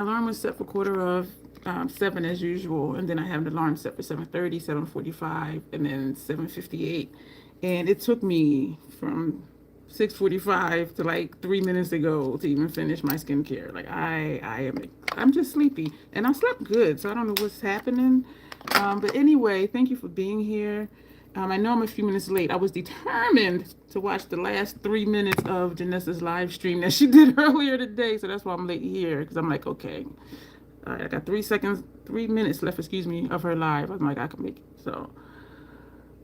alarm was set for quarter of 7 as usual, and then I have the alarm set for 7:30, 7:45, and then 7:58. And it took me from 6:45 to like 3 minutes ago to even finish my skincare. Like I'm just sleepy, and I slept good, so I don't know what's happening. But anyway, thank you for being here. I know I'm a few minutes late. I was determined to watch the last 3 minutes of Janessa's live stream that she did earlier today, so that's why I'm late here. Because I'm like, okay, all right, I got 3 seconds, 3 minutes left, excuse me, of her live. I'm like, I can make it.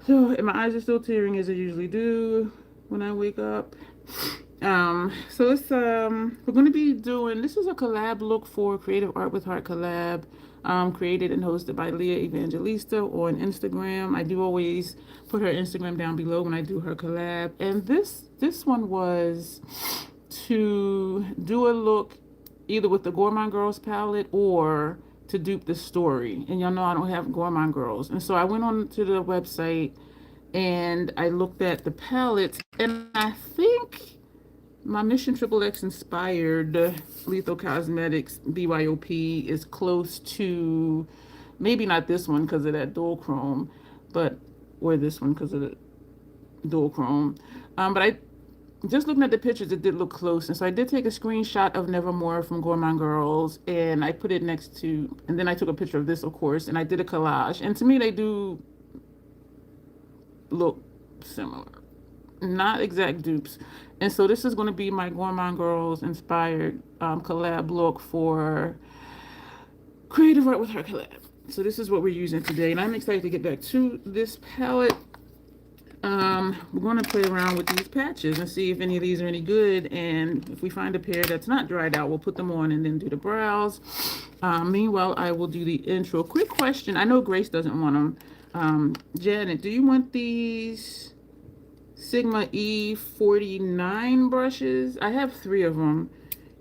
And my eyes are still tearing as they usually do when I wake up. So it's we're gonna be doing, this is a collab look for Creative Art with Heart collab, created and hosted by Leah Evangelista on Instagram. I do always put her Instagram down below when I do her collab. And this one was to do a look either with the Gourmande Girls palette or to dupe the story. And y'all know I don't have Gourmande Girls. And so I went on to the website and I looked at the palettes, and I think my Mission Triple X inspired Lethal Cosmetics BYOP is close to, maybe not this one because of that dual chrome, or this one because of the dual chrome. But I just looking at the pictures, it did look close. And so I did take a screenshot of Nevermore from Gourmande Girls, and I put it next to, and then I took a picture of this, of course, and I did a collage. And to me, they do look similar, not exact dupes. And so this is going to be my Gourmande Girls inspired collab look for Creative Art with Her collab. So this is what we're using today, and I'm excited to get back to this palette. We're going to play around with these patches and see if any of these are any good, and if we find a pair that's not dried out, we'll put them on and then do the brows. Meanwhile, I will do the intro. Quick question, I know Grace doesn't want them. Janet, do you want these Sigma E49 brushes? I have 3 of them,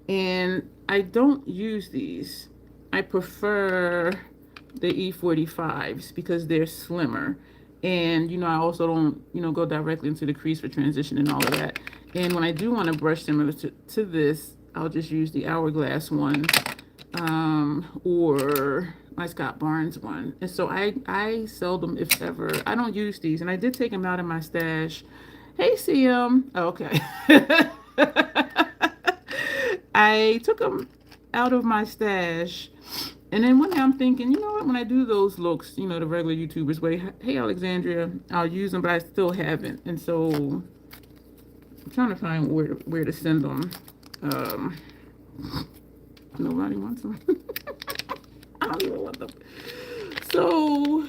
and I don't use these. I prefer the E45s because they're slimmer. And, I also don't, go directly into the crease for transition and all of that. And when I do want a brush similar to this, I'll just use the Hourglass one, or my Scott Barnes one. And so I seldom, if ever, I don't use these. And I did take them out of my stash. Hey, CM. Oh, okay. I took them out of my stash. And then one day I'm thinking, you know what, when I do those looks, the regular YouTubers way, hey, Alexandria, I'll use them, but I still haven't. And so I'm trying to find where to send them. Nobody wants them. I don't even want them. So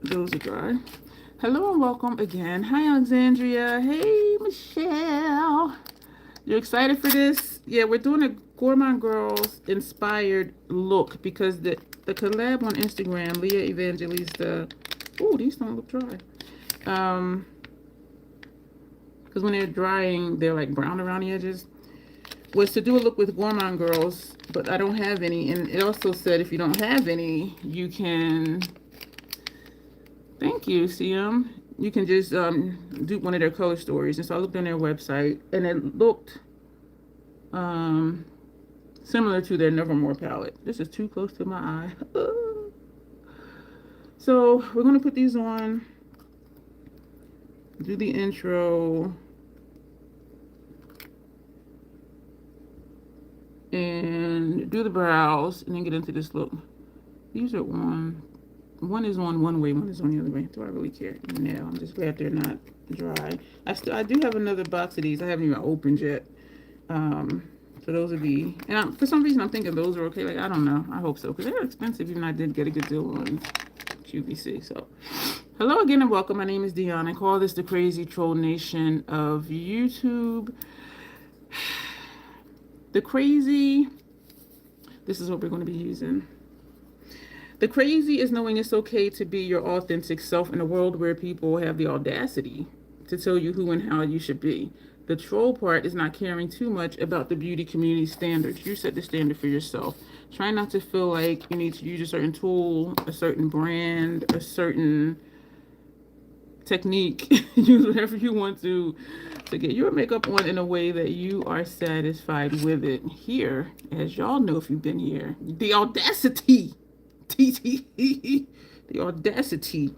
those are dry. Hello and welcome again. Hi, Alexandria. Hey, Michelle. You excited for this? Yeah, we're doing a Gourmande Girls inspired look because the collab on Instagram, Leah Evangelista. Oh, these don't look dry. Because when they're drying, they're like brown around the edges. Was to do a look with Gourmande Girls, but I don't have any. And it also said if you don't have any, you can. Thank you, CM. You can just do one of their color stories. And so I looked on their website, and it looked similar to their Nevermore palette. This is too close to my eye. So we're going to put these on, do the intro, and do the brows, and then get into this look. These are one is on one way, one is on the other way. Do I really care? No, I'm just glad they're not dry. I do have another box of these I haven't even opened yet. So those would be, and for some reason I'm thinking those are okay. Like, I don't know. I hope so, because they're expensive, even I did get a good deal on QVC. So hello again and welcome. My name is Dion. I call this the crazy troll nation of YouTube. The crazy, this is what we're going to be using. The crazy is knowing it's okay to be your authentic self in a world where people have the audacity to tell you who and how you should be. The troll part is not caring too much about the beauty community standards. You set the standard for yourself. Try not to feel like you need to use a certain tool, a certain brand, a certain technique. Use whatever you want to get your makeup on in a way that you are satisfied with it. Here, as y'all know if you've been here, the audacity. The audacity.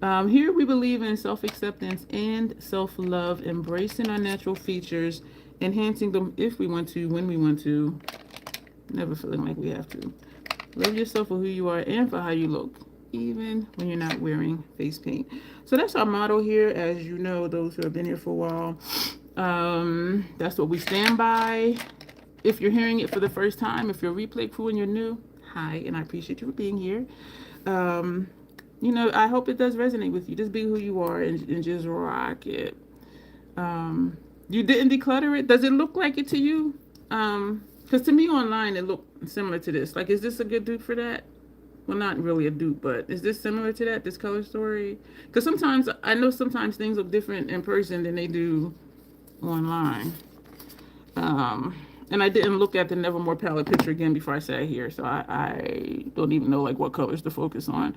Here we believe in self-acceptance and self-love, embracing our natural features, enhancing them if we want to, when we want to, never feeling like we have to. Love yourself for who you are and for how you look, even when you're not wearing face paint. So that's our motto here, as you know, those who have been here for a while. That's what we stand by. If you're hearing it for the first time, if you're a replay crew and you're new, hi, and I appreciate you for being here. You know, I hope it does resonate with you. Just be who you are and just rock it. You didn't declutter it. Does it look like it to you? Because to me online, it looked similar to this. Like, is this a good dupe for that? Well, not really a dupe, but is this similar to that, this color story? Because sometimes, I know sometimes things look different in person than they do online. And I didn't look at the Nevermore palette picture again before I sat here, so I don't even know like what colors to focus on.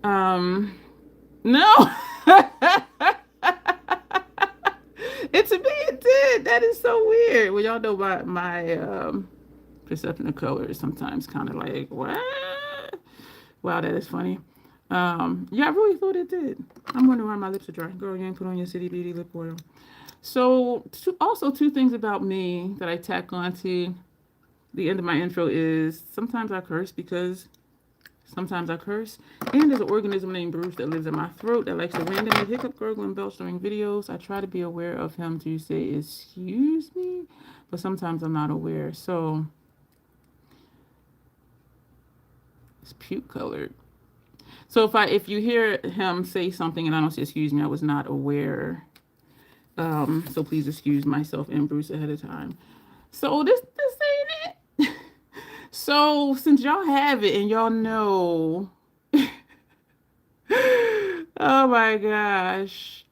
No. It to me it did. That is so weird. Well, y'all know my perception of color is sometimes kind of like, what? Wow, that is funny. Yeah, I really thought it did. I'm wondering why my lips are dry. Girl, you ain't put on your City Beauty lip oil. So, also two things about me that I tack on to the end of my intro is sometimes I curse because sometimes I curse. And there's an organism named Bruce that lives in my throat that likes to randomly hiccup, gurgle, and belch during videos. I try to be aware of him to say, excuse me, but sometimes I'm not aware. So, it's puke colored. So if you hear him say something and I don't say excuse me, I was not aware. So please excuse myself and Bruce ahead of time. So this ain't it. So since y'all have it and y'all know, oh my gosh.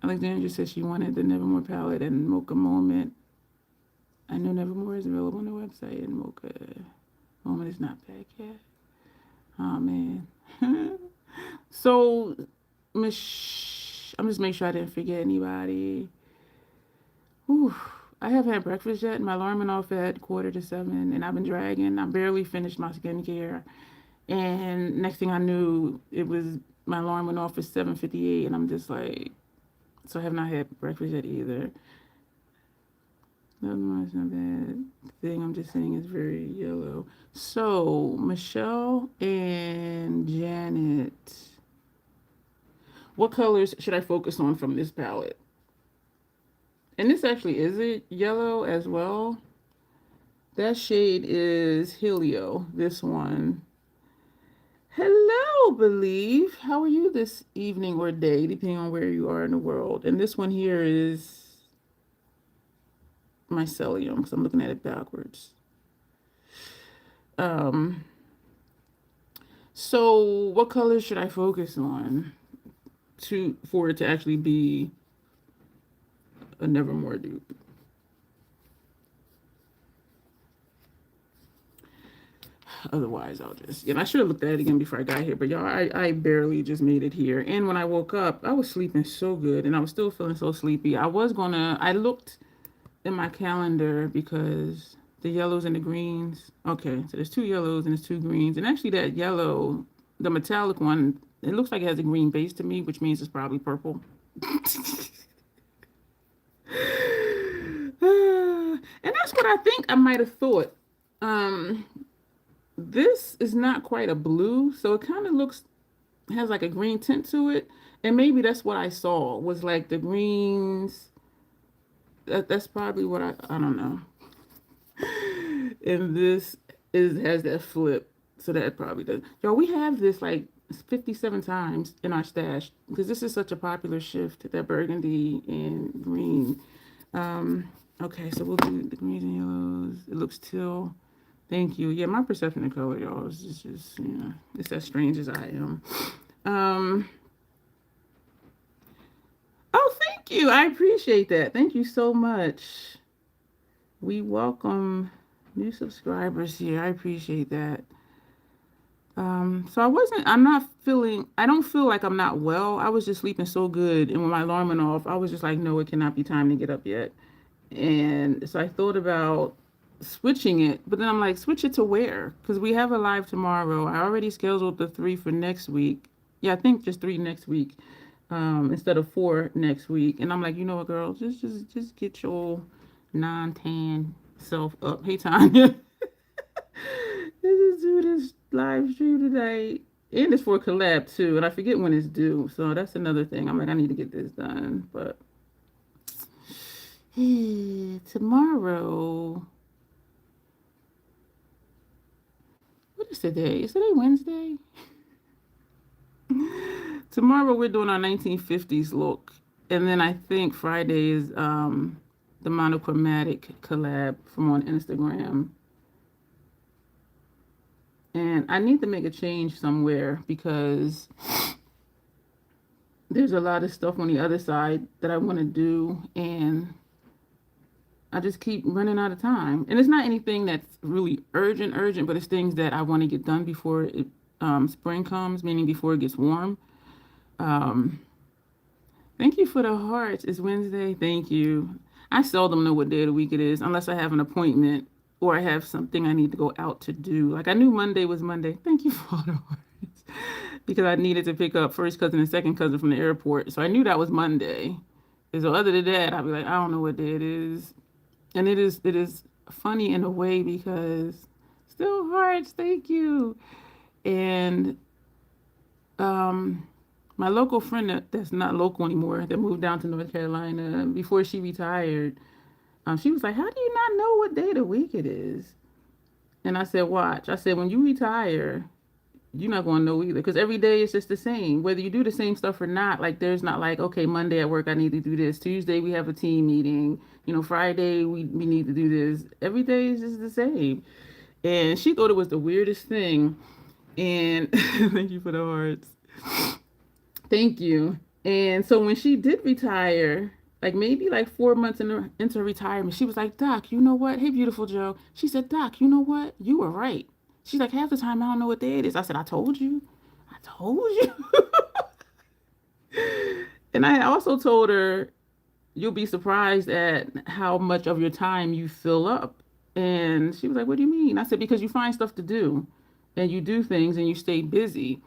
Alexandra said she wanted the Nevermore palette and Mocha Moment. I know Nevermore is available on the website and Mocha Moment is not back yet. Oh man. So I'm just making sure I didn't forget anybody. Whew. I haven't had breakfast yet. My alarm went off at 6:45, and I've been dragging. I barely finished my skincare. And next thing I knew, my alarm went off at 7:58, and I'm just like, so I have not had breakfast yet either. That's not bad. The thing I'm just saying is very yellow. So, Michelle and Janet. What colors should I focus on from this palette? And this actually is it yellow as well. That shade is Helio, this one. Hello, Believe. How are you this evening or day, depending on where you are in the world? And this one here is Mycelium, because I'm looking at it backwards. So what colors should I focus on for it to actually be a Nevermore dupe? Otherwise, I'll just, I should have looked at it again before I got here, but y'all, I barely just made it here. And when I woke up, I was sleeping so good, and I was still feeling so sleepy. I looked in my calendar because the yellows and the greens. Okay, so there's 2 yellows and there's 2 greens. And actually that yellow, the metallic one, it looks like it has a green base to me, which means it's probably purple. And that's what I think I might have thought. This is not quite a blue, so it kind of has like a green tint to it. And maybe that's what I saw, was like the greens. That's probably what I don't know. And this has that flip, so that probably does. Y'all, we have this like 57 times in our stash because this is such a popular shift, that burgundy and green. Okay, so we'll do the greens and yellows. It looks teal. Thank you. Yeah, my perception of color, y'all, is just, it's as strange as I am. Oh, thank you. I appreciate that. Thank you so much. We welcome new subscribers here. I appreciate that. So I don't feel like I'm not well. I was just sleeping so good. And when my alarm went off, I was just like, no, it cannot be time to get up yet. And so I thought about switching it, but then I'm like, switch it to where? Because we have a live tomorrow. I already scheduled the 3 for next week. Yeah, I think just 3 next week, instead of 4 next week. And I'm like, you know what, girl, just get your non-tan self up. Hey, Tanya, let's do this live stream tonight. And it's for a collab too, and I forget when it's due. So that's another thing. I'm like, I need to get this done, but tomorrow. What is today? Is today Wednesday? Tomorrow we're doing our 1950s look. And then I think Friday is the monochromatic collab from on Instagram. And I need to make a change somewhere because there's a lot of stuff on the other side that I want to do, and I just keep running out of time. And it's not anything that's really urgent, but it's things that I want to get done before spring comes, meaning before it gets warm. Thank you for the hearts. It's Wednesday. Thank you. I seldom know what day of the week it is unless I have an appointment or I have something I need to go out to do. Like I knew Monday was Monday. Thank you for all the hearts. Because I needed to pick up first cousin and second cousin from the airport. So I knew that was Monday. And so other than that, I'd be like, I don't know what day it is. And it is funny in a way because still hearts, thank you. And my local friend that's not local anymore, that moved down to North Carolina before she retired, she was like, how do you not know what day of the week it is? And I said, watch. I said, when you retire, you're not going to know either because every day is just the same. Whether you do the same stuff or not, like there's not like, okay, Monday at work, I need to do this. Tuesday, we have a team meeting. You know, Friday, we need to do this. Every day is just the same. And she thought it was the weirdest thing. And thank you for the hearts. Thank you. And so when she did retire, like maybe like 4 months into retirement, she was like, Doc, you know what? Hey, beautiful Joe. She said, Doc, you know what? You were right. She's like, half the time I don't know what day it is. I said, I told you. I told you. And I also told her, you'll be surprised at how much of your time you fill up. And she was like, what do you mean? I said, because you find stuff to do and you do things and you stay busy.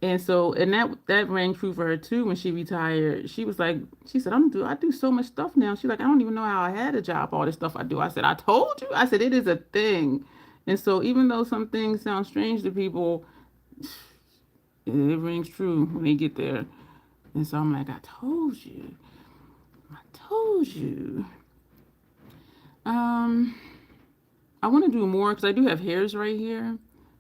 And so, and that rang true for her too when she retired. She was like, she said, I do so much stuff now. She's like, I don't even know how I had a job, all this stuff I do. I said, I told you. I said, it is a thing. And so even though some things sound strange to people, it rings true when they get there. And so I'm like, I told you. I told you. I want to do more because I do have hairs right here.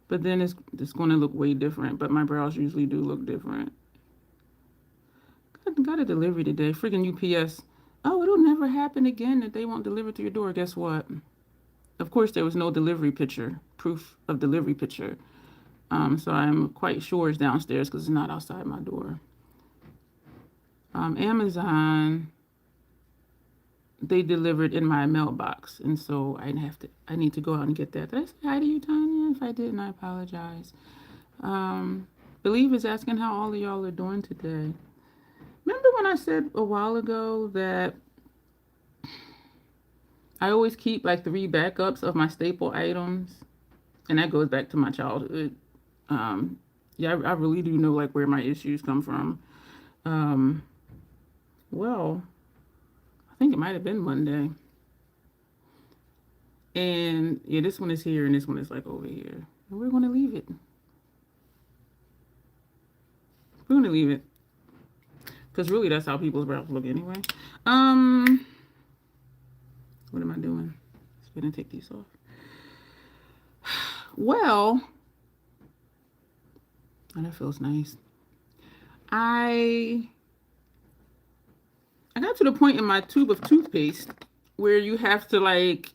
But then it's going to look way different. But my brows usually do look different. Got a delivery today. Freaking UPS. Oh, it'll never happen again that they won't deliver to your door. Guess what? Of course, there was no delivery picture, proof of delivery picture. So I'm quite sure it's downstairs because it's not outside my door. Amazon, they delivered in my mailbox. And so I need to go out and get that. Did I say hi to you, Tanya? If I didn't, I apologize. Believe is asking how all of y'all are doing today. Remember when I said a while ago that I always keep like 3 backups of my staple items? And that goes back to my childhood. Yeah, I really do know like where my issues come from. Well, I think it might have been Monday. And yeah, this one is here and this one is like over here. And we're going to leave it. We're going to leave it. Because really that's how people's brows look anyway. What am I doing? Let's go ahead and take these off. Well, oh, that feels nice. I got to the point in my tube of toothpaste where you have to like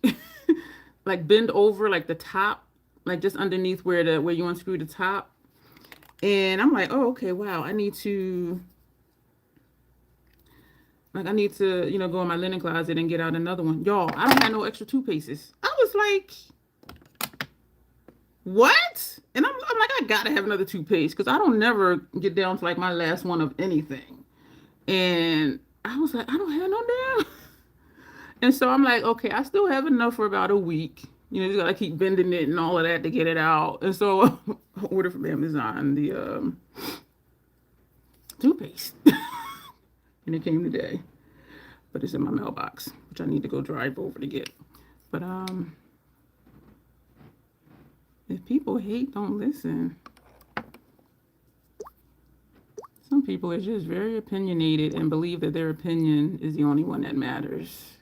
like bend over like the top, like just underneath where you unscrew the top. And I'm like, oh, okay, wow, I need to, you know, go in my linen closet and get out another one. Y'all, I don't have no extra toothpastes. I was like, What? And I'm like, I gotta have another toothpaste because I don't never get down to like my last one of anything. And I was like, I don't have no damn. And so I'm like, okay, I still have enough for about a week. You know, you gotta keep bending it and all of that to get it out. And so I ordered from Amazon the toothpaste, and it came today. But it's in my mailbox, which I need to go drive over to get. But if people hate, don't listen. Some people are just very opinionated and believe that their opinion is the only one that matters.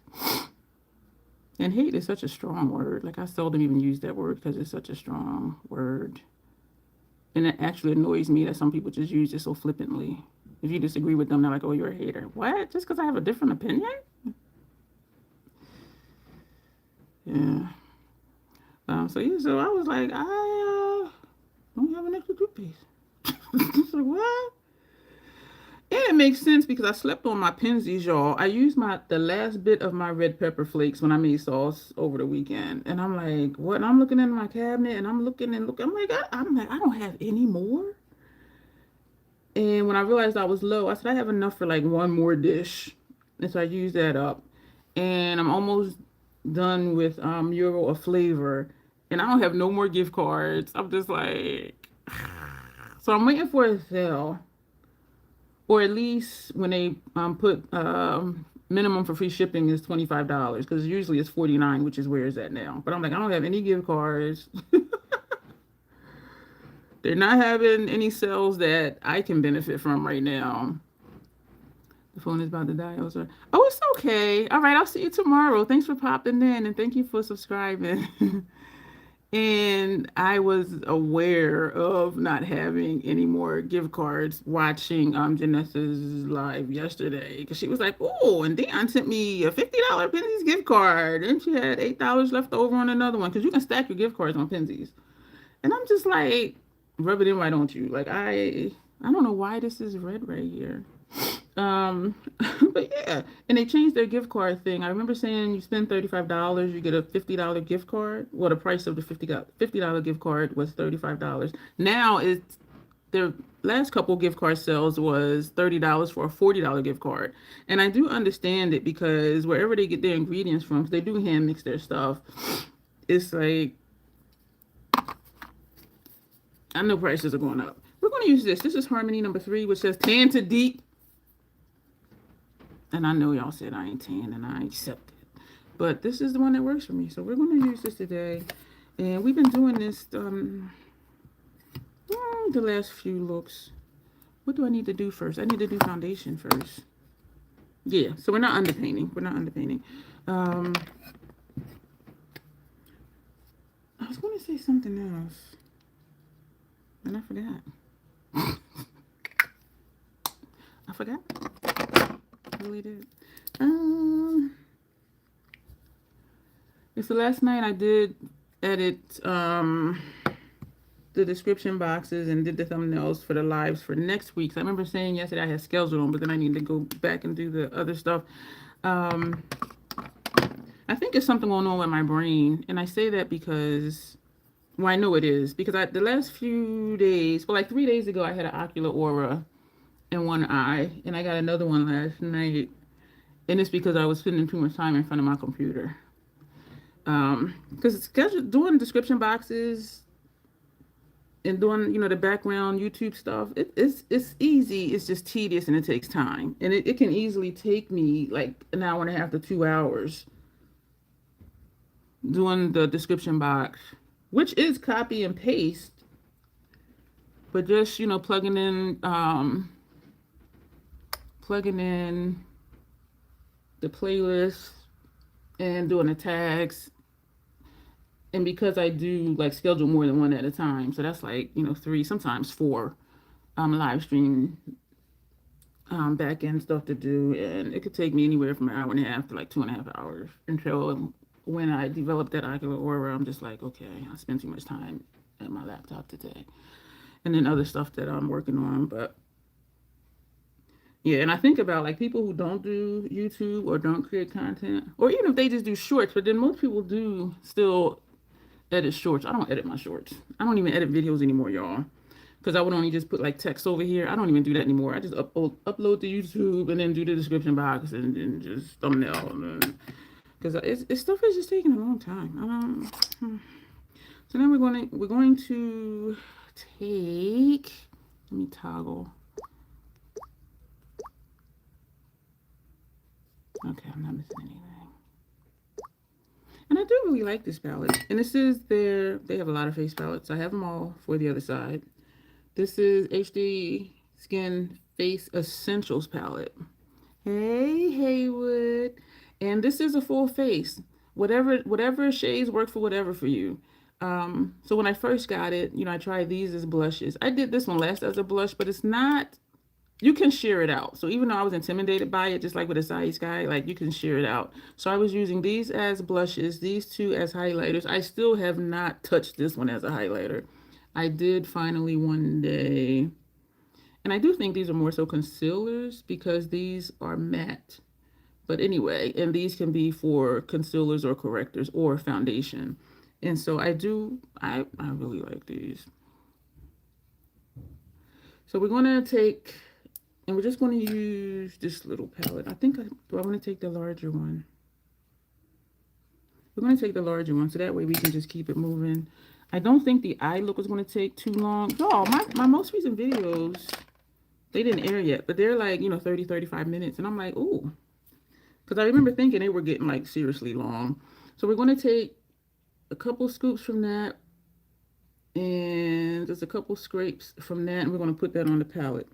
And hate is such a strong word. Like, I seldom even use that word because it's such a strong word. And it actually annoys me that some people just use it so flippantly. If you disagree with them, they're like, oh, you're a hater. What? Just because I have a different opinion? Yeah. So I was like, I don't have an extra toothpaste. It's like, what? And it makes sense because I slept on my Penzies, y'all. I used the last bit of my red pepper flakes when I made sauce over the weekend. And I'm like, what? And I'm looking in my cabinet and I'm looking and looking. I'm like, I don't have any more. And when I realized I was low, I said I have enough for like one more dish. And so I used that up. And I'm almost done with Euro of Flavor. And I don't have no more gift cards. I'm just like, so I'm waiting for a sale. Or at least when they put minimum for free shipping is $25 because usually it's $49, which is where it's at now. But I'm like, I don't have any gift cards. They're not having any sales that I can benefit from right now. The phone is about to die. Oh, it's okay. All right, I'll see you tomorrow. Thanks for popping in and thank you for subscribing. And I was aware of not having any more gift cards watching Janessa's live yesterday because she was like, oh, and Dion sent me a $50 Penzies gift card and she had $8 left over on another one because you can stack your gift cards on Penzies. And I'm just like, rub it in, why don't you? Like, I don't know why this is red right here. But yeah, and they changed their gift card thing. I remember saying you spend $35, you get a $50 gift card. Well, the price of the $50 gift card was $35. Now it's their last couple gift card sales was $30 for a $40 gift card. And I do understand it because wherever they get their ingredients from, 'cause they do hand mix their stuff, it's like, I know prices are going up. We're going to use this. This is Harmony number 3, which says tan to deep. And I know y'all said I ain't tan, and I accept it. But this is the one that works for me. So we're going to use this today. And we've been doing this the last few looks. What do I need to do first? I need to do foundation first. Yeah, so we're not underpainting. We're not underpainting. I was going to say something else. And I forgot. I forgot. I really did. So last night I did edit the description boxes and did the thumbnails for the lives for next week. So I remember saying yesterday I had scheduled them, but then I need to go back and do the other stuff. I think it's something going on with my brain, and I say that because, well, I know it is because the last few days, well, like 3 days ago, I had an ocular aura in one eye, and I got another one last night, and it's because I was spending too much time in front of my computer. Because doing description boxes and doing, the background YouTube stuff, it's easy. It's just tedious and it takes time, and it can easily take me like an hour and a half to 2 hours doing the description box, which is copy and paste, but just plugging in the playlist and doing the tags. And because I do like schedule more than one at a time, so that's like 3, sometimes 4 live stream back end stuff to do, and it could take me anywhere from an hour and a half to like 2.5 hours until when I develop that ocular aura. I'm just like, okay, I spent too much time at my laptop today, and then other stuff that I'm working on. But yeah, and I think about like people who don't do YouTube or don't create content, or even if they just do shorts, but then most people do still edit shorts. I don't edit my shorts. I don't even edit videos anymore, y'all. Because I would only just put like text over here. I don't even do that anymore. I just upload to YouTube and then do the description box and then just thumbnail. Because it's stuff is just taking a long time. So now we're going to take. Let me toggle. Okay, I'm not missing anything. And I do really like this palette. And this is they have a lot of face palettes. I have them all for the other side. This is HD Skin Face Essentials palette. Hey, Haywood. And this is a full face. Whatever shades work for whatever for you. So when I first got it, you know, I tried these as blushes. I did this one last as a blush, but it's not, you can sheer it out. So even though I was intimidated by it, just like with a Acai Sky, like you can sheer it out. So I was using these as blushes, these two as highlighters. I still have not touched this one as a highlighter. I did finally one day. And I do think these are more so concealers because these are matte. But anyway, and these can be for concealers or correctors or foundation. And so I really like these. So we're going to take, and we're just going to use this little palette. I think, do I want to take the larger one? We're going to take the larger one so that way we can just keep it moving. I don't think the eye look is going to take too long. Y'all, my most recent videos, they didn't air yet, but they're like, you know, 30, 35 minutes. And I'm like, ooh. Because I remember thinking they were getting like seriously long. So we're going to take a couple scoops from that. And just a couple scrapes from that. And we're going to put that on the palette.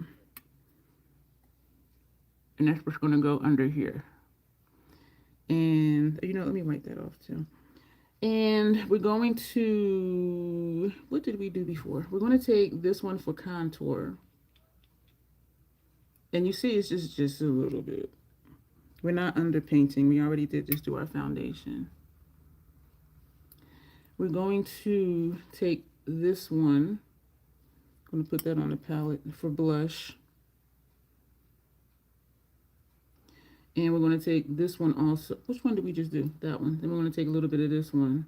And that's what's going to go under here. And, you know, let me wipe that off too. And we're going to, what did we do before? We're going to take this one for contour. And you see it's just a little bit. We're not underpainting. We already did just do our foundation. We're going to take this one. I'm going to put that on the palette for blush. And we're going to take this one also. Which one did we just do? That one. Then we're going to take a little bit of this one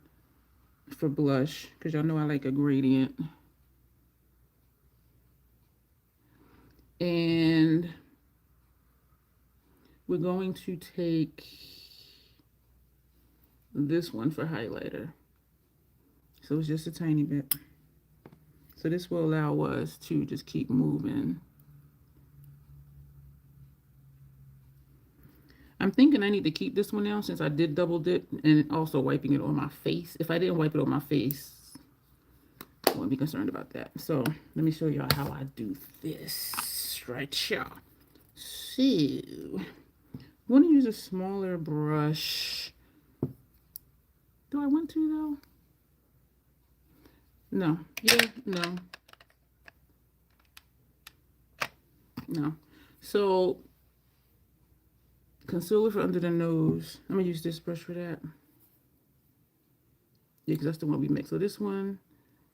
for blush, because y'all know I like a gradient. And we're going to take this one for highlighter. So it's just a tiny bit. So this will allow us to just keep moving. I'm thinking I need to keep this one now since I did double dip and also wiping it on my face. If I didn't wipe it on my face, I wouldn't be concerned about that. So let me show y'all how I do this right here. So I'm going to use a smaller brush. Do I want to though? No. Yeah, no. No. So concealer for under the nose. I'm going to use this brush for that. Yeah, because that's the one we mix. So this one,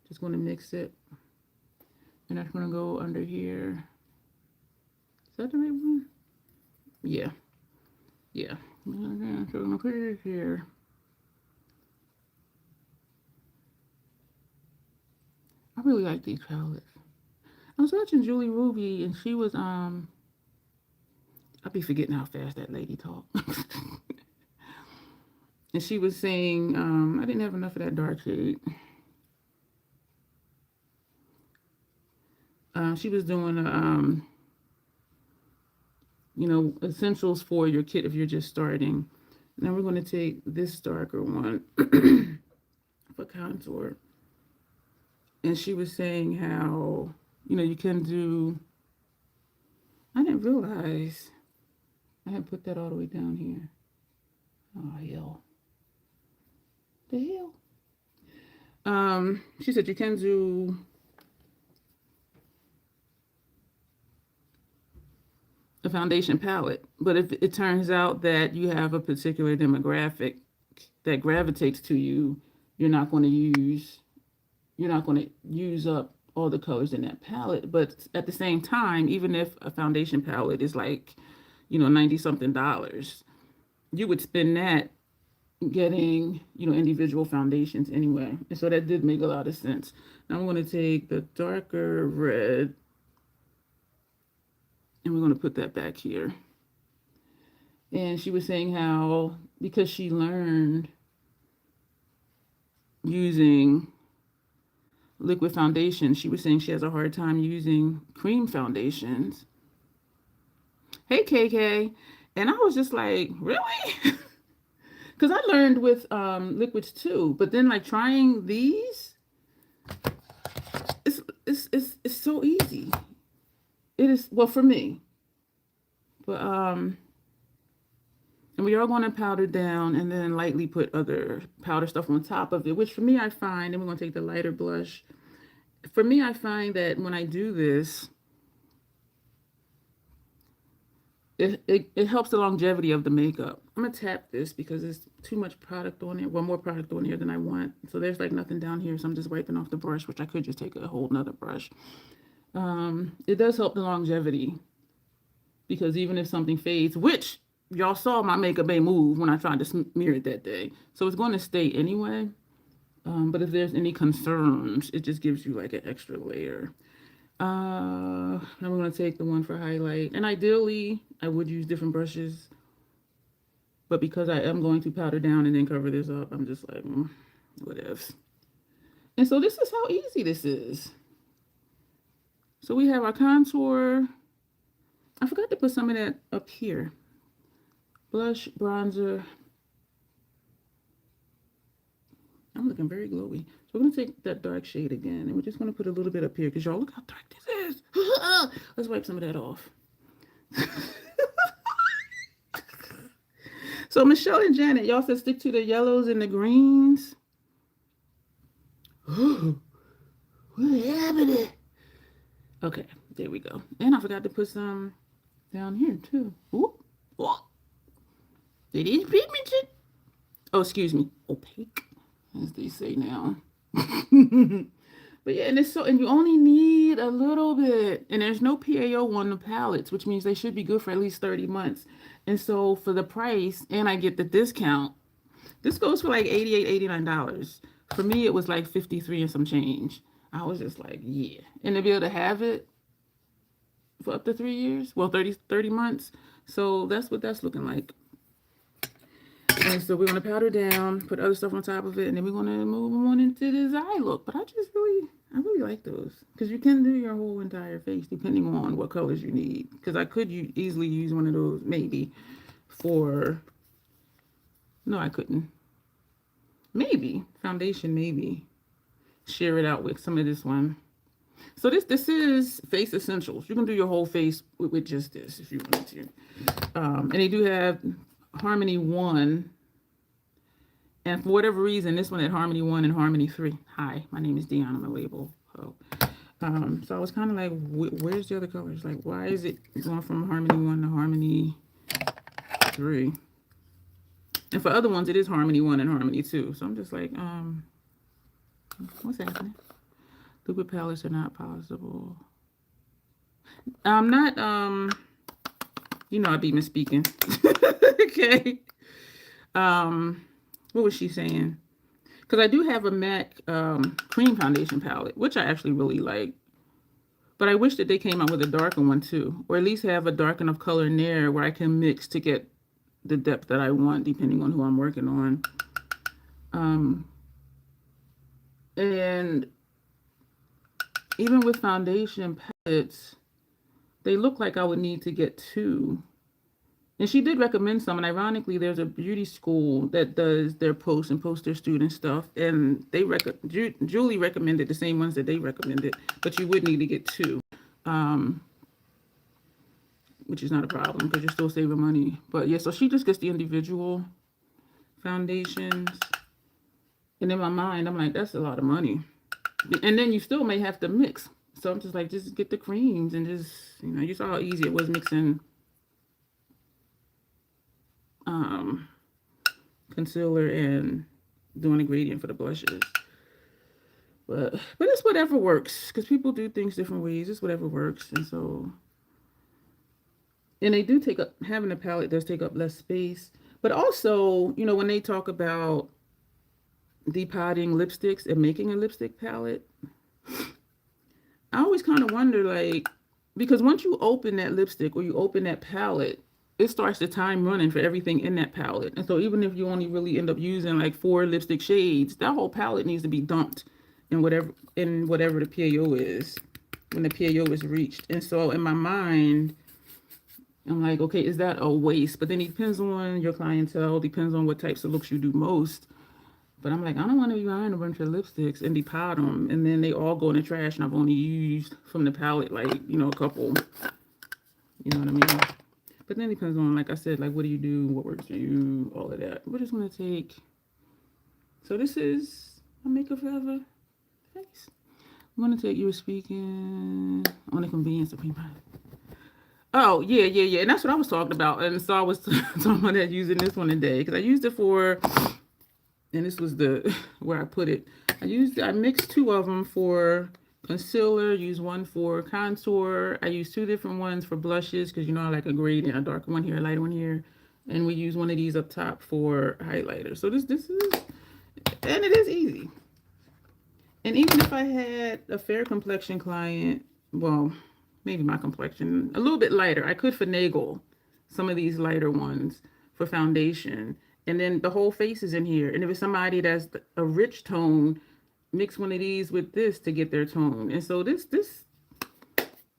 just going to mix it. And that's going to go under here. Is that the right one? Yeah. Yeah. So I'm going to put it here. I really like these palettes. I was watching Julie Ruby and she was, I'll be forgetting how fast that lady talked. And she was saying, I didn't have enough of that dark shade. She was doing, you know, essentials for your kit if you're just starting. Now we're going to take this darker one for contour. And she was saying how, you know, you can do, I didn't realize I had put that all the way down here. Oh, hell. The hell? She said you can do a foundation palette, but if it turns out that you have a particular demographic that gravitates to you, you're not going to use up all the colors in that palette. But at the same time, even if a foundation palette is like, you know, $90-something, you would spend that getting, individual foundations anyway. And so that did make a lot of sense. Now I'm going to take the darker red and we're going to put that back here. And she was saying how, because she learned using liquid foundation, she was saying she has a hard time using cream foundations. Hey, KK. And I was just like, really? Because I learned with liquids too. But then like trying these, it's so easy. It is, well, for me. But and we are going to powder down and then lightly put other powder stuff on top of it, which for me I find, and we're going to take the lighter blush. For me, I find that when I do this, it helps the longevity of the makeup. I'm going to tap this because there's too much product on it. Well, more product on here than I want. So there's like nothing down here. So I'm just wiping off the brush, which I could just take a whole nother brush. It does help the longevity because even if something fades, which y'all saw my makeup may move when I tried to smear it that day. So it's going to stay anyway. But if there's any concerns, it just gives you like an extra layer. Now we're going to take the one for highlight. And ideally, I would use different brushes. But because I am going to powder down and then cover this up, I'm just like, what ifs. And so this is how easy this is. So we have our contour. I forgot to put some of that up here. Blush, bronzer. I'm looking very glowy. So we're going to take that dark shade again. And we're just going to put a little bit up here. Because y'all, look how dark this is. Let's wipe some of that off. So Michelle and Janet, y'all said stick to the yellows and the greens. What happened? Okay, there we go. And I forgot to put some down here too. Ooh. Oh. It is pigmented. Oh, excuse me. Opaque, as they say now. But yeah, and it's so, and you only need a little bit. And there's no PAO on the palettes, which means they should be good for at least 30 months. And so for the price, and I get the discount, this goes for like $88, $89. For me, it was like 53 and some change. I was just like, yeah. And to be able to have it for up to 3 years, well, 30 months. So that's what that's looking like. And so we're going to powder down, put other stuff on top of it, and then we're going to move on into this eye look. But I really like those. Because you can do your whole entire face depending on what colors you need. Because I could easily use one of those, maybe, for... No, I couldn't. Maybe. Foundation, maybe. Share it out with some of this one. So this is Face Essentials. You can do your whole face with just this if you wanted to. And they do have Harmony 1. And for whatever reason, this one had Harmony 1 and Harmony 3. Hi, my name is Dion. I'm a label. So I was kind of like, where's the other colors? Like, why is it going from Harmony 1 to Harmony 3? And for other ones, it is Harmony 1 and Harmony 2. So I'm just like, what's happening? Liquid palettes are not possible. I'm not, I be misspeaking. Okay. What was she saying? Because I do have a MAC cream foundation palette, which I actually really like. But I wish that they came out with a darker one too. Or at least have a dark enough color in there where I can mix to get the depth that I want, depending on who I'm working on. And even with foundation palettes, they look like I would need to get 2. And she did recommend some, and ironically, there's a beauty school that does their posts and post their student stuff, and they Julie recommended the same ones that they recommended, but you would need to get 2, which is not a problem because you're still saving money. But yeah, so she just gets the individual foundations, and in my mind, I'm like, that's a lot of money, and then you still may have to mix. So I'm just like, just get the creams and just, you saw how easy it was mixing concealer and doing a gradient for the blushes. But it's whatever works, because people do things different ways. It's whatever works. And so, and they do take up, having a palette does take up less space, But also, you know, when they talk about depotting lipsticks and making a lipstick palette, I always kind of wonder, like, because once you open that lipstick or you open that palette, it starts the time running for everything in that palette. And so even if you only really end up using like 4 lipstick shades, that whole palette needs to be dumped in whatever the PAO is when the PAO is reached. And so in my mind, I'm like, okay, is that a waste? But then it depends on your clientele, depends on what types of looks you do most. But I'm like, I don't want to be buying a bunch of lipsticks and depot them, and then they all go in the trash, and I've only used from the palette, like, you know, a couple. You know what I mean? But then it depends on, like I said, like, what do you do? What works for you? All of that. We're just going to take... So this is my Makeup Forever face. I'm going to take You Were Speaking on the Convenience of People. Oh, yeah. And that's what I was talking about. And so I was talking about that using this one today. Because I used it for... And this was the where I put it. I mixed 2 of them for concealer, used one for contour. I used 2 different ones for blushes because, you know, I like a gradient, a darker one here, a lighter one here. And we use one of these up top for highlighter. So this is, and it is easy. And even if I had a fair complexion client, well, maybe my complexion, a little bit lighter, I could finagle some of these lighter ones for foundation. And then the whole face is in here. And if it's somebody that's a rich tone, mix one of these with this to get their tone. And so this,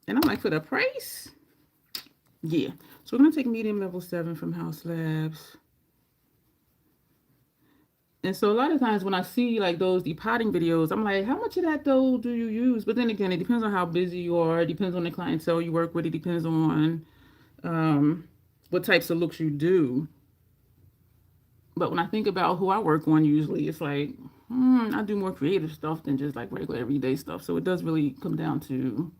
and I'm like, for the price? Yeah. So we're going to take medium level 7 from House Labs. And so a lot of times when I see like those depotting videos, I'm like, how much of that though do you use? But then again, it depends on how busy you are. It depends on the clientele you work with. It depends on what types of looks you do. But when I think about who I work on, usually it's like, I do more creative stuff than just like regular everyday stuff. So it does really come down to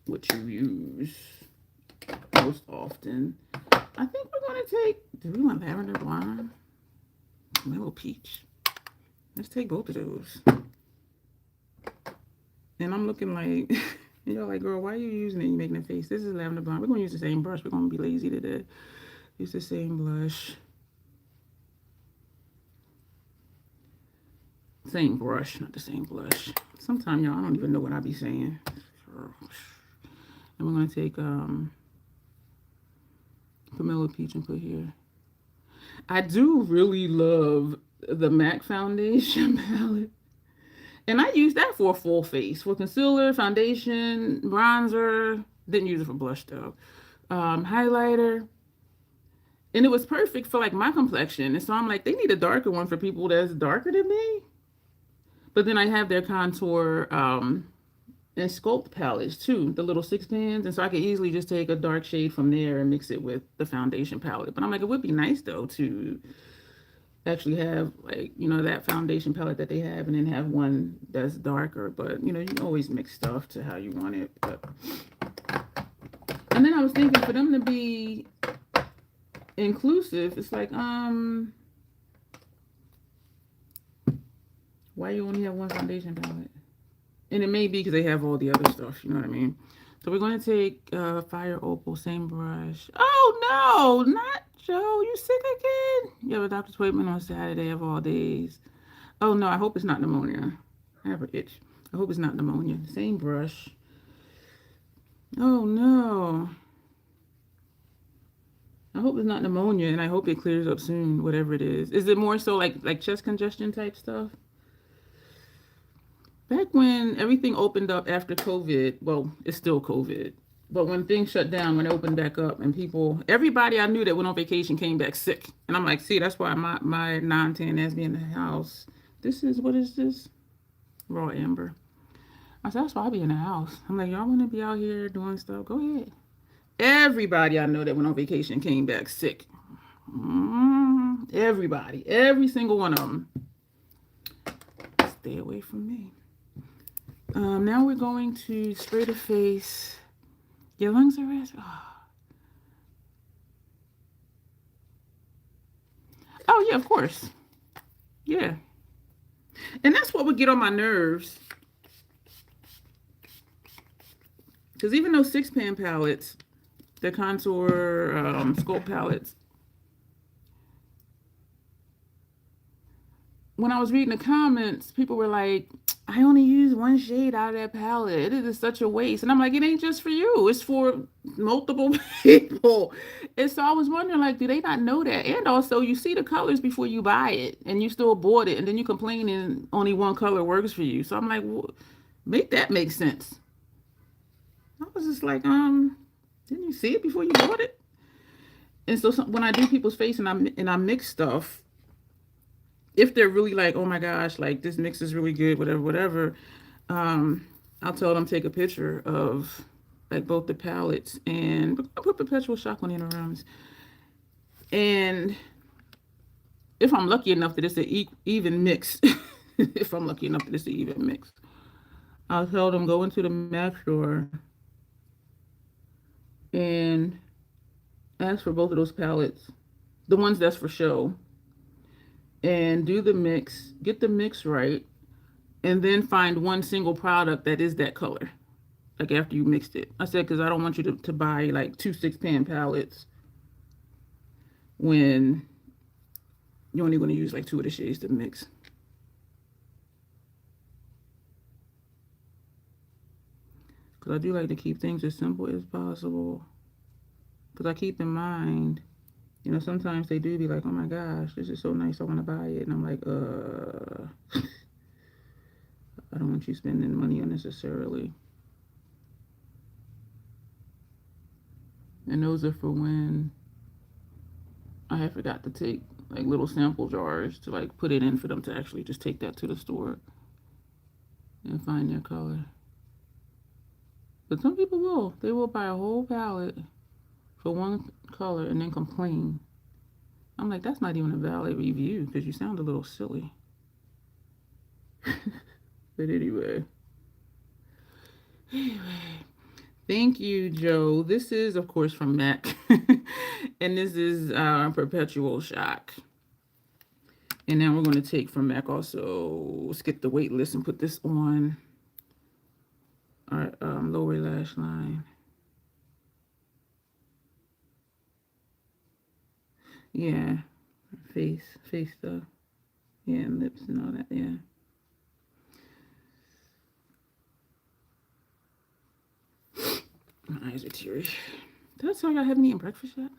what you use most often. I think we're going to take, do we want lavender blonde? Mellow peach. Let's take both of those. And I'm looking like, you're like, girl, why are you using it? You making a face. This is lavender blonde. We're going to use the same brush. We're going to be lazy today. Use the same blush. Same brush, not the same blush. Sometimes, y'all, I don't even know what I be saying. And we're going to take Pomelo Peach and put here. I do really love the MAC foundation palette. And I use that for a full face. For concealer, foundation, bronzer. Didn't use it for blush, though. Highlighter. And it was perfect for like my complexion. And so I'm like, they need a darker one for people that's darker than me. But then I have their contour and sculpt palettes too, the little 6 pans. And so I could easily just take a dark shade from there and mix it with the foundation palette. But I'm like, it would be nice though to actually have like, you know, that foundation palette that they have and then have one that's darker. But, you know, you can always mix stuff to how you want it. But... And then I was thinking for them to be inclusive, it's like, why you only have one foundation palette? And it may be because they have all the other stuff, you know what I mean? So we're going to take Fire Opal, same brush. Oh, no, not Joe. You sick again? You have a doctor's appointment on Saturday of all days. Oh, no, I hope it's not pneumonia. I have an itch. I hope it's not pneumonia. Same brush. Oh, no. I hope it's not pneumonia, and I hope it clears up soon, whatever it is. Is it more so like chest congestion type stuff? Back when everything opened up after COVID, well, it's still COVID, but when things shut down, when it opened back up, and everybody I knew that went on vacation came back sick. And I'm like, see, that's why my non-tan has me in the house. What is this? Raw amber. I said, that's why I be in the house. I'm like, y'all want to be out here doing stuff? Go ahead. Everybody I know that went on vacation came back sick. Everybody. Every single one of them. Stay away from me. Now we're going to spray the face. Your lungs are raspy. Oh, yeah, of course. Yeah. And that's what would get on my nerves. Because even those 6-pan palettes, the contour sculpt palettes. When I was reading the comments, people were like, I only use one shade out of that palette. It is such a waste. And I'm like, it ain't just for you. It's for multiple people. And so I was wondering, like, do they not know that? And also, you see the colors before you buy it, and you still bought it, and then you complain and only one color works for you. So I'm like, well, make that make sense. I was just like, didn't you see it before you bought it? And so when I do people's face and I mix stuff, if they're really like, oh my gosh, like this mix is really good, whatever, I'll tell them take a picture of like both the palettes and I put perpetual shock on interrums. And if I'm lucky enough that it's an even mix, if I'm lucky enough that it's an even mix, I'll tell them go into the MAC store and ask for both of those palettes, the ones that's for show, and do the mix, get the mix right, and then find one single product that is that color, like after you mixed it. I said, because I don't want you to buy like 2 6-pan palettes when you're only going to use like 2 of the shades to mix. Because I do like to keep things as simple as possible. Because I keep in mind, you know, sometimes they do be like, oh my gosh, this is so nice, I want to buy it. And I'm like, I don't want you spending money unnecessarily. And those are for when I had forgot to take like little sample jars to like put it in for them to actually just take that to the store and find their color. But some people will. They will buy a whole palette for one color and then complain. I'm like, that's not even a valid review because you sound a little silly. But anyway, thank you, Joe. This is, of course, from MAC. And this is Perpetual Shock. And now we're going to take from MAC also, skip the wait list and put this on our lower lash line. Yeah, face stuff. Yeah, and lips and all that, yeah. My eyes are teary. Did I tell you I haven't eaten breakfast yet?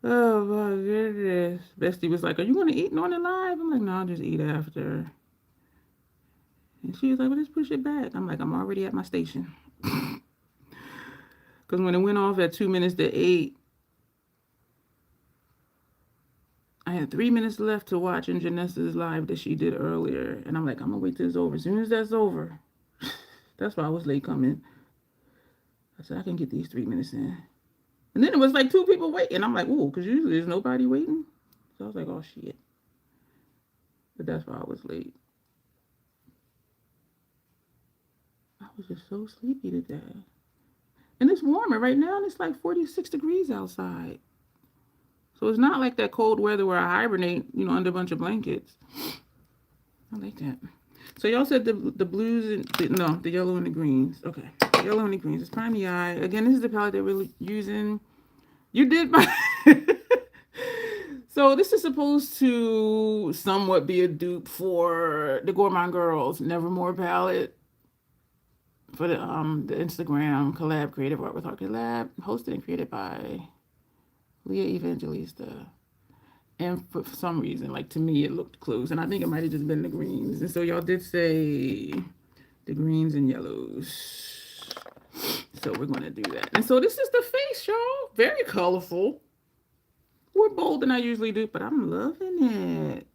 Oh my goodness. Bestie was like, are you going to eat on the live? I'm like, no, I'll just eat after. And she was like, well, just push it back. I'm like, I'm already at my station. Because when it went off at 2 minutes to 8, I had 3 minutes left to watch in Janessa's live that she did earlier. And I'm like, I'm going to wait till it's over. As soon as that's over, that's why I was late coming. I said, I can get these 3 minutes in. And then it was like 2 people waiting. I'm like, ooh, because usually there's nobody waiting. So I was like, oh, shit. But that's why I was late. I was just so sleepy today. And it's warmer right now, and it's like 46 degrees outside. So it's not like that cold weather where I hibernate, you know, under a bunch of blankets. I like that. So y'all said the blues and the yellow and the greens. Okay, the yellow and the greens. It's Prime the Eye. Again, this is the palette that we're using. You did my... So this is supposed to somewhat be a dupe for the Gourmande Girls Nevermore palette for the Instagram collab, Creative Art with Art collab, hosted and created by Leah Evangelista. And for some reason, like to me, it looked close. And I think it might have just been the greens. And so y'all did say the greens and yellows. So we're going to do that. And so this is the face, y'all. Very colorful. More bold than I usually do, but I'm loving it.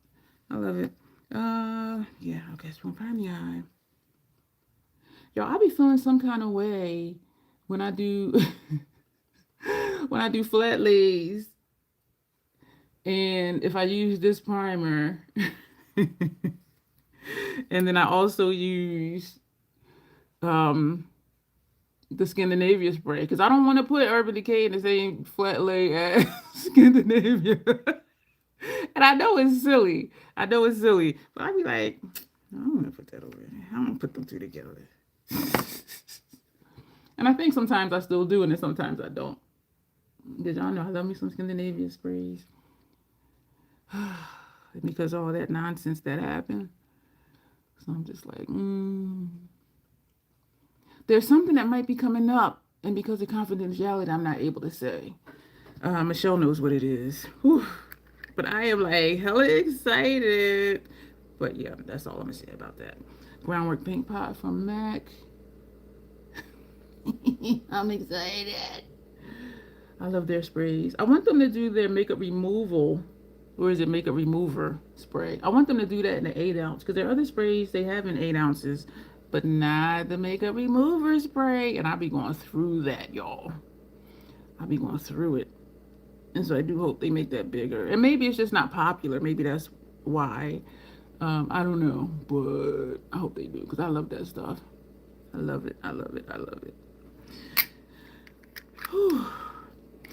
I love it. Yeah, okay, so Prime the Eye. Y'all, I be feeling some kind of way when I do when I do flat lays. And if I use this primer, and then I also use the Scandinavia spray, because I don't want to put Urban Decay in the same flat lay as Scandinavia. And I know it's silly. But I be like, I don't want to put that over there. I don't put them two together. And I think sometimes I still do, and then sometimes I don't. Did y'all know I love me some Scandinavian sprays? Because of all that nonsense that happened. So I'm just like, there's something that might be coming up, and because of confidentiality, I'm not able to say. Michelle knows what it is. Whew. But I am like hella excited. But yeah, that's all I'm gonna say about that. Groundwork paint pot from MAC. I'm excited. I love their sprays. I want them to do their makeup removal, or is it makeup remover spray? I want them to do that in the 8 ounce, because there are other sprays they have in 8 ounces, but not the makeup remover spray. And I'll be going through that, y'all. I'll be going through it. And so I do hope they make that bigger. And maybe it's just not popular. Maybe that's why. I don't know. But I hope they do, because I love that stuff. I love it. I love it. I love it. Whew.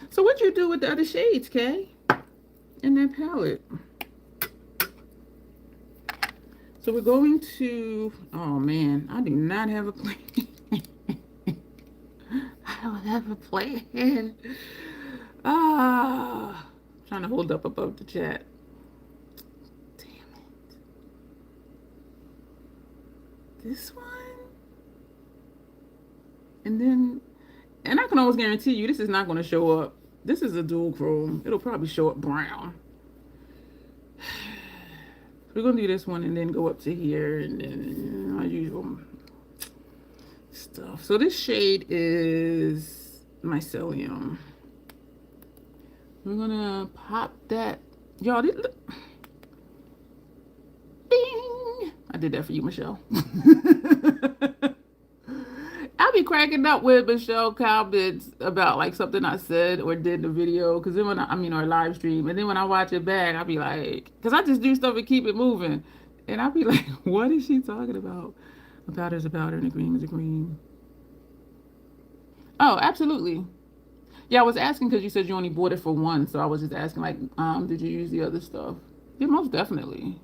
So what you do with the other shades, Kay? In that palette? So we're going to... Oh, man. I do not have a plan. I don't have a plan. Trying to hold up above the chat. Damn it. This one? And I can almost guarantee you this is not going to show up. This is a dual chrome. It'll probably show up brown. We're going to do this one and then go up to here and then our usual stuff. So this shade is Mycelium. We're going to pop that. Y'all, look. Ding! I did that for you, Michelle. I'll be cracking up with Michelle comments about like something I said or did in the video, because then when or live stream, and then when I watch it back, I'll be like, because I just do stuff and keep it moving, and I'll be like, what is she talking about? A powder is a powder and a cream is a cream. Oh, absolutely. Yeah, I was asking because you said you only bought it for one, so I was just asking like, did you use the other stuff? Yeah, most definitely.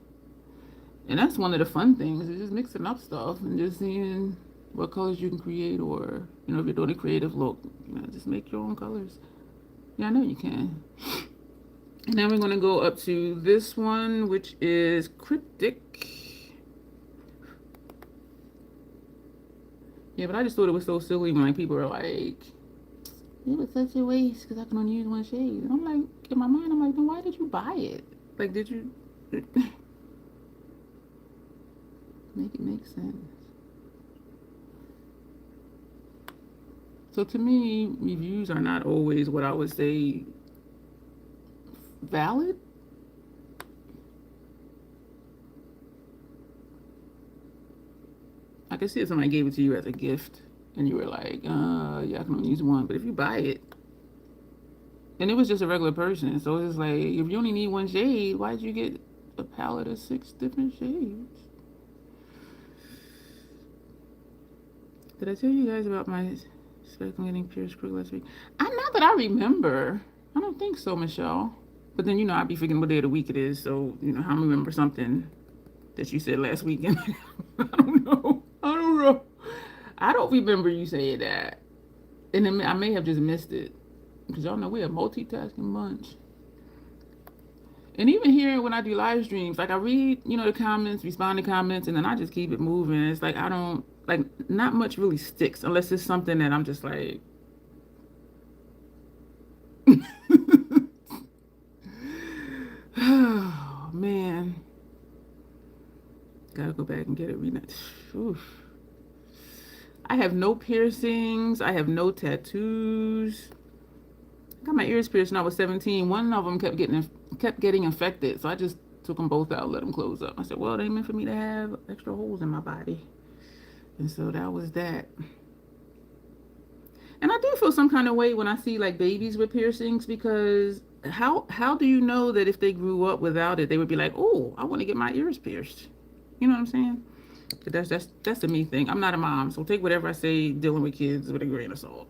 And that's one of the fun things, is just mixing up stuff and just seeing what colors you can create, or if you're doing a creative look, just make your own colors. Yeah, I know you can. And then we're going to go up to this one, which is Cryptic. Yeah, but I just thought it was so silly when like people were like, it was such a waste because I can only use one shade. And I'm like, in my mind, I'm like, then why did you buy it? Like, did you make it make sense? So to me, reviews are not always what I would say valid. I can see if somebody gave it to you as a gift and you were like, yeah, I can only use one. But if you buy it, and it was just a regular person, so it's like, if you only need one shade, why did you get a palette of 6 different shades? Did I tell you guys about my speckling getting pierced crook last week? Not that I remember. I don't think so, Michelle. But then, I'd be forgetting what day of the week it is. So, how I remember something that you said last weekend. I don't know. I don't remember you saying that. And then I may have just missed it. Because y'all know we're a multitasking bunch. And even here, when I do live streams, like I read, the comments, respond to comments, and then I just keep it moving. It's like I don't, like, not much really sticks unless it's something that I'm just like, oh, man. Gotta go back and get it redone. I have no piercings. I have no tattoos. I got my ears pierced when I was 17. One of them kept getting infected, so I just took them both out, let them close up. I said, well, they meant for me to have extra holes in my body. And so that was that. And I do feel some kind of way when I see like babies with piercings, because how do you know that if they grew up without it, they would be like, oh, I want to get my ears pierced? You know what I'm saying? That's a me thing. I'm not a mom, so take whatever I say dealing with kids with a grain of salt.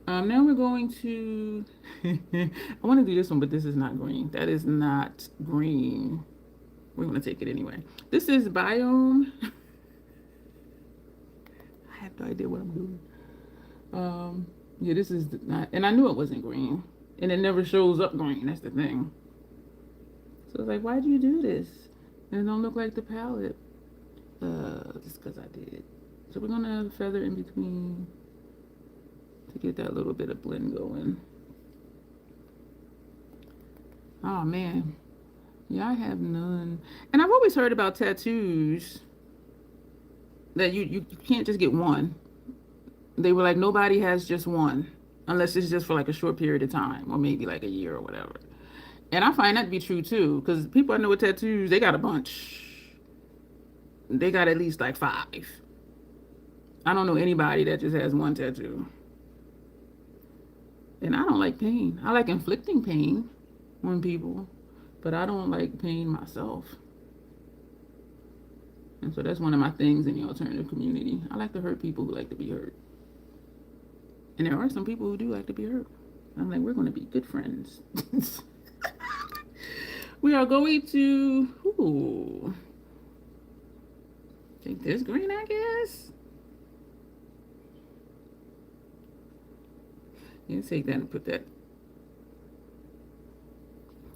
Now we're going to, I want to do this one, but this is not green. That is not green. We're going to take it anyway. This is Biome. I have no idea what I'm doing. Yeah, this is not, and I knew it wasn't green, and it never shows up green. That's the thing. So it's like, why'd you do this? And it don't look like the palette. Just because I did. So we're gonna feather in between to get that little bit of blend going. Oh man, yeah, I have none. And I've always heard about tattoos that you can't just get one. They were like, nobody has just one unless it's just for like a short period of time or maybe like a year or whatever. And I find that to be true too, because people I know with tattoos, they got a bunch. They got at least like 5. I don't know anybody that just has one tattoo. And I don't like pain. I like inflicting pain on people, but I don't like pain myself. And so that's one of my things in the alternative community. I like to hurt people who like to be hurt. And there are some people who do like to be hurt. I'm like, we're going to be good friends. We are going to, take this green, I guess. You take that and put that.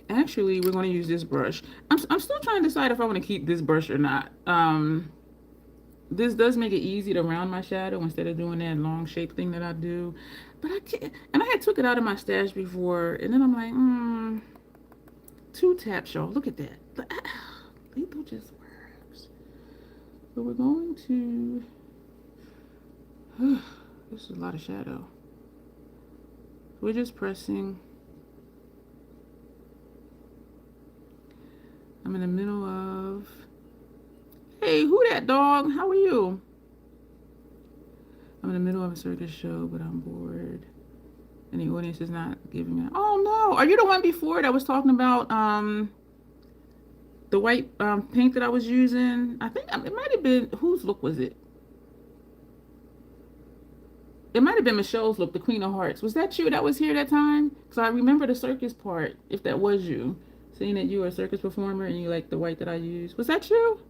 Actually, we're going to use this brush. I'm still trying to decide if I want to keep this brush or not. This does make it easy to round my shadow instead of doing that long shape thing that I do. But I can't, and I had took it out of my stash before, and then I'm like, 2 taps, y'all. Look at that. Lethal just works. So we're going to, this is a lot of shadow. We're just pressing. I'm in the middle of, hey, who that dog? How are you? I'm in the middle of a circus show, but I'm bored. And the audience is not giving me, oh no. Are you the one before that was talking about the white paint that I was using? I think it might have been, whose look was it? It might have been Michelle's look, the Queen of Hearts. Was that you that was here that time? Because I remember the circus part, if that was you. Seeing that you were a circus performer and you like the white that I used. Was that you?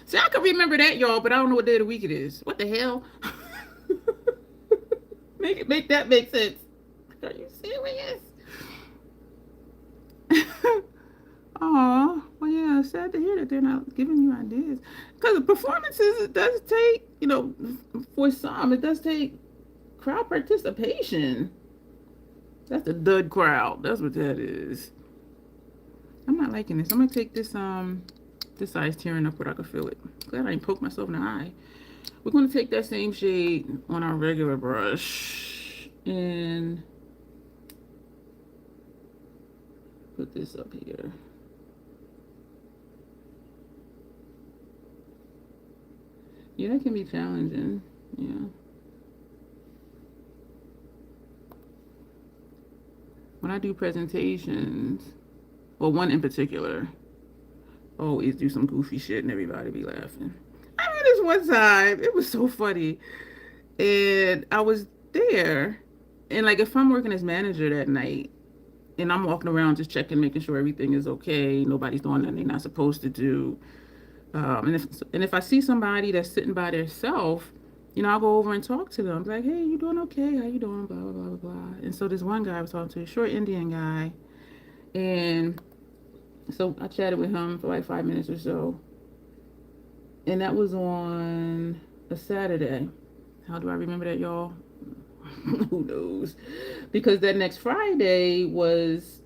See, I can remember that, y'all, but I don't know what day of the week it is. What the hell? Make that make sense. Are you serious? Aw, well, yeah, sad to hear that they're not giving you ideas. Because the performances, it does take, for some, it does take crowd participation. That's the dud crowd. That's what that is. I'm not liking this. I'm going to take this eye's tearing up where I can feel it. Glad I didn't poke myself in the eye. We're going to take that same shade on our regular brush and put this up here. Yeah, that can be challenging. Yeah. When I do presentations, well, one in particular, I always do some goofy shit and everybody be laughing. I mean, this one time, it was so funny. And I was there, and like if I'm working as manager that night, and I'm walking around just checking, making sure everything is okay, nobody's doing nothing they're not supposed to do. And if I see somebody that's sitting by themselves, I'll go over and talk to them. Like, hey, you doing okay? How you doing? Blah, blah, blah, blah, blah. And so this one guy I was talking to, a short Indian guy, and so I chatted with him for like 5 minutes or so. And that was on a Saturday. How do I remember that, y'all? Who knows? Because that next Friday was,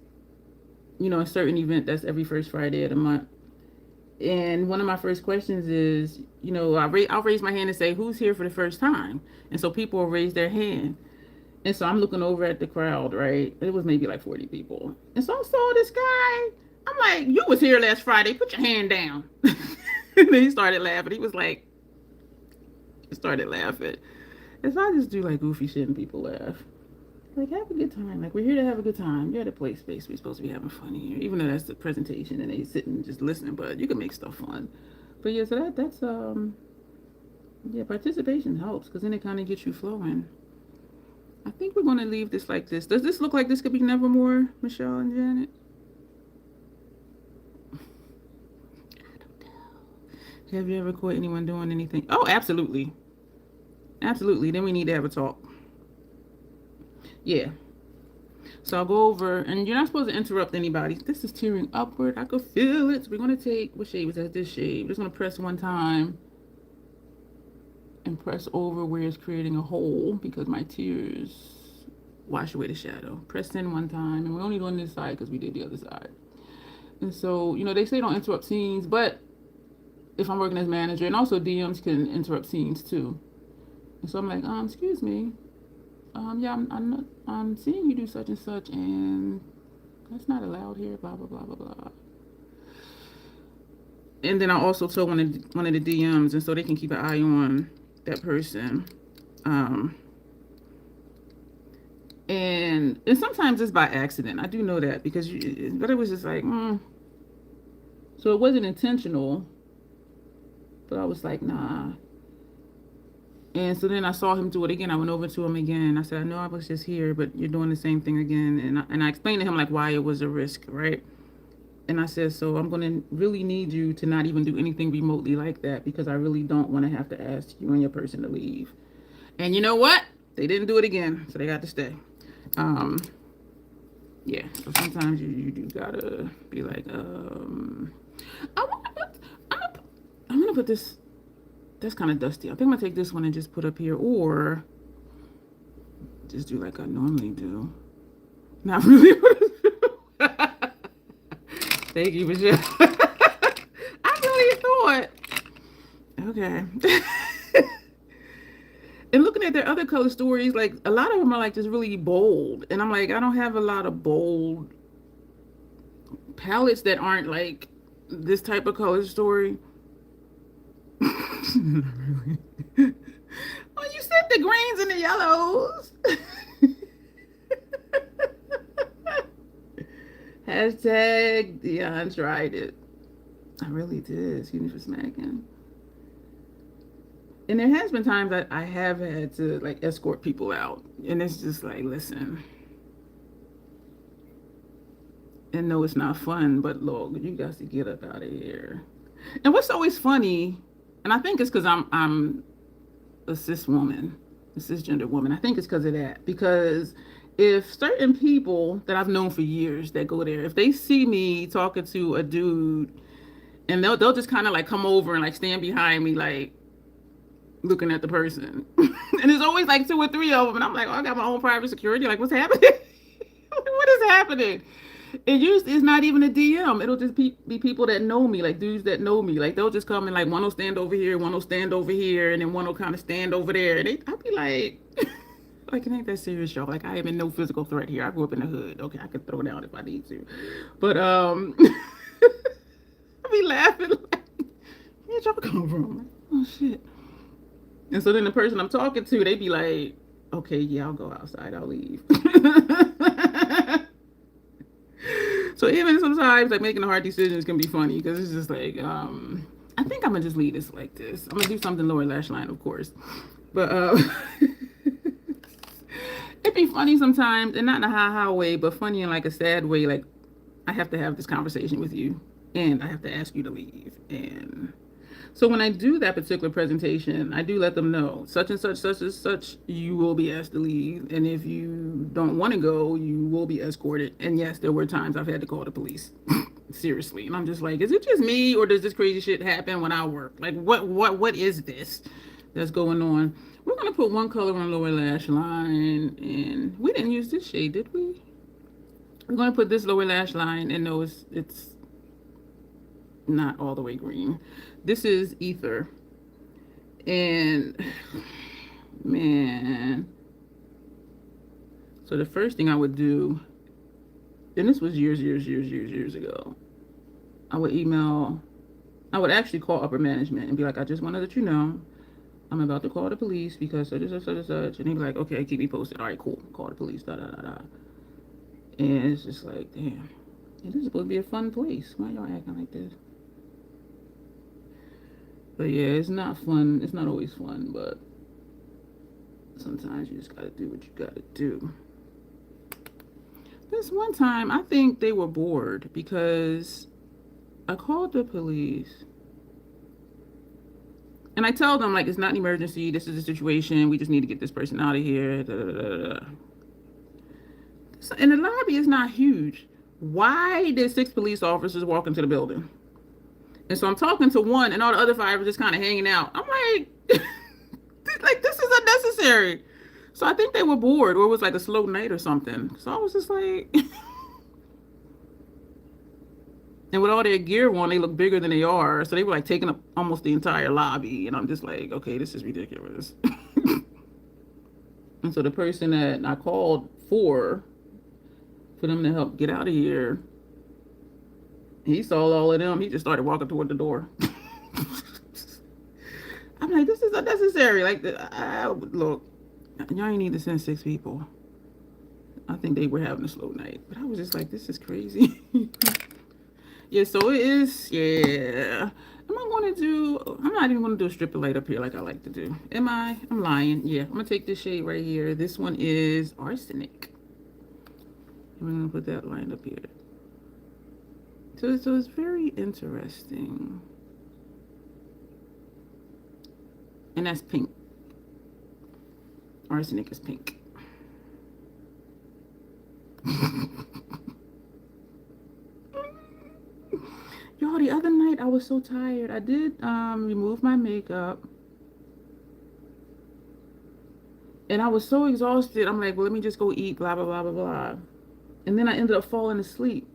a certain event that's every first Friday of the month. And one of my first questions is, I'll raise my hand and say, who's here for the first time? And so people will raise their hand. And so I'm looking over at the crowd, right? It was maybe like 40 people. And so I saw this guy. I'm like, you was here last Friday. Put your hand down. And then he started laughing. He started laughing. And so I just do like goofy shit and people laugh. Like, have a good time. Like, we're here to have a good time. You're at a play space. We're supposed to be having fun here. Even though that's the presentation and they sitting just listening, but you can make stuff fun. But yeah, so that's participation helps because then it kind of gets you flowing. I think we're going to leave this like this. Does this look like this could be Nevermore, Michelle and Janet? I don't know. Have you ever caught anyone doing anything? Oh, absolutely. Absolutely. Then we need to have a talk. Yeah. So I'll go over, and you're not supposed to interrupt anybody. This is tearing upward. I could feel it. So we're going to take, what shade was that? This shade. We're just going to press one time and press over where it's creating a hole because my tears wash away the shadow. Press in one time, and we're only doing this side because we did the other side. And so, you know, they say don't interrupt scenes, but if I'm working as manager, and also DMs can interrupt scenes too. And so I'm like, excuse me. Yeah, I'm seeing you do such and such, and that's not allowed here, blah, blah, blah, blah, blah. And then I also told one of the DMs, and so they can keep an eye on that person. And sometimes it's by accident. I do know that because, but it was just like, So it wasn't intentional, but I was like, nah. And so then I saw him do it again. I went over to him again. I said, I know I was just here, but you're doing the same thing again. And I explained to him like why it was a risk, right? And I said, so I'm going to really need you to not even do anything remotely like that because I really don't want to have to ask you and your person to leave. And you know what? They didn't do it again, so they got to stay. Yeah, so sometimes you do gotta be like, I'm gonna put this, that's kind of dusty. I think I'm gonna take this one and just put up here, or just do like I normally do. Not really. Thank you, Michelle. I really thought, okay. And looking at their other color stories, like a lot of them are like just really bold. And I'm like, I don't have a lot of bold palettes that aren't like this type of color story. Not really. Oh, you said the greens and the yellows. Hashtag Dion tried it. I really did. Excuse me for smacking. And there has been times that I have had to like escort people out, and it's just like, listen, and no, it's not fun, but look, you guys to get up out of here. And what's always funny, and I think it's because I'm a cis woman, a cisgender woman. I think it's because of that. Because if certain people that I've known for years that go there, if they see me talking to a dude, and they'll just kind of like come over and like stand behind me, like looking at the person. And there's always like 2 or 3 of them, and I'm like, oh, I got my own private security. Like, what's happening? What is happening? It usually is not even a DM. It'll just be people that know me, like dudes that know me. Like they'll just come and like one will stand over here, one will stand over here, and then one will kind of stand over there. And I'll be like, like, it ain't that serious, y'all. Like, I am in no physical threat here. I grew up in the hood. Okay, I could throw down if I need to. But I'll be laughing like, where'd y'all come from? Like, oh shit. And so then the person I'm talking to, they be like, okay, yeah, I'll go outside. I'll leave. So even sometimes like making the hard decisions can be funny because it's just like, I think I'm gonna just leave this like this. I'm gonna do something lower lash line, of course. But it'd be funny sometimes, and not in a ha-ha way, but funny in like a sad way. Like, I have to have this conversation with you, and I have to ask you to leave. And so when I do that particular presentation, I do let them know such and such, such and such, you will be asked to leave. And if you don't want to go, you will be escorted. And yes, there were times I've had to call the police. Seriously. And I'm just like, is it just me, or does this crazy shit happen when I work? Like, what is this that's going on? We're going to put one color on lower lash line. And we didn't use this shade, did we? We're going to put this lower lash line, and no, it's not all the way green. This is ether. And man, so the first thing I would do, and this was years ago, I would actually call upper management and be like, I just want to let you know I'm about to call the police because such and such and such. And they'd be like, okay, keep me posted. All right, cool. Call the police. Da da da da. And it's just like, damn, this is supposed to be a fun place. Why y'all acting like this? But yeah, it's not fun. It's not always fun, but sometimes you just gotta do what you gotta do. This one time, I think they were bored because I called the police. And I tell them, like, it's not an emergency. This is a situation. We just need to get this person out of here. Da, da, da, da. So, and the lobby is not huge. Why did 6 police officers walk into the building? And so I'm talking to one, and all the other 5 are just kind of hanging out. I'm like, like this is unnecessary. So I think they were bored, or it was like a slow night or something. So I was just like, and with all their gear on, they look bigger than they are. So they were like taking up almost the entire lobby, and I'm just like, okay, this is ridiculous. And so the person that I called for them to help get out of here, he saw all of them. He just started walking toward the door. I'm like, this is unnecessary. Like, look, y'all ain't need to send 6 people. I think they were having a slow night. But I was just like, this is crazy. Yeah, so it is, yeah. Am I going to do, I'm not even going to do a strip of light up here like I like to do. Am I? I'm lying. Yeah, I'm going to take this shade right here. This one is Arsenic. And we're going to put that line up here. So it's very interesting. And that's pink. Arsenic is pink. Y'all, the other night I was so tired. I did remove my makeup. And I was so exhausted. I'm like, well, let me just go eat, blah, blah, blah, blah, blah. And then I ended up falling asleep.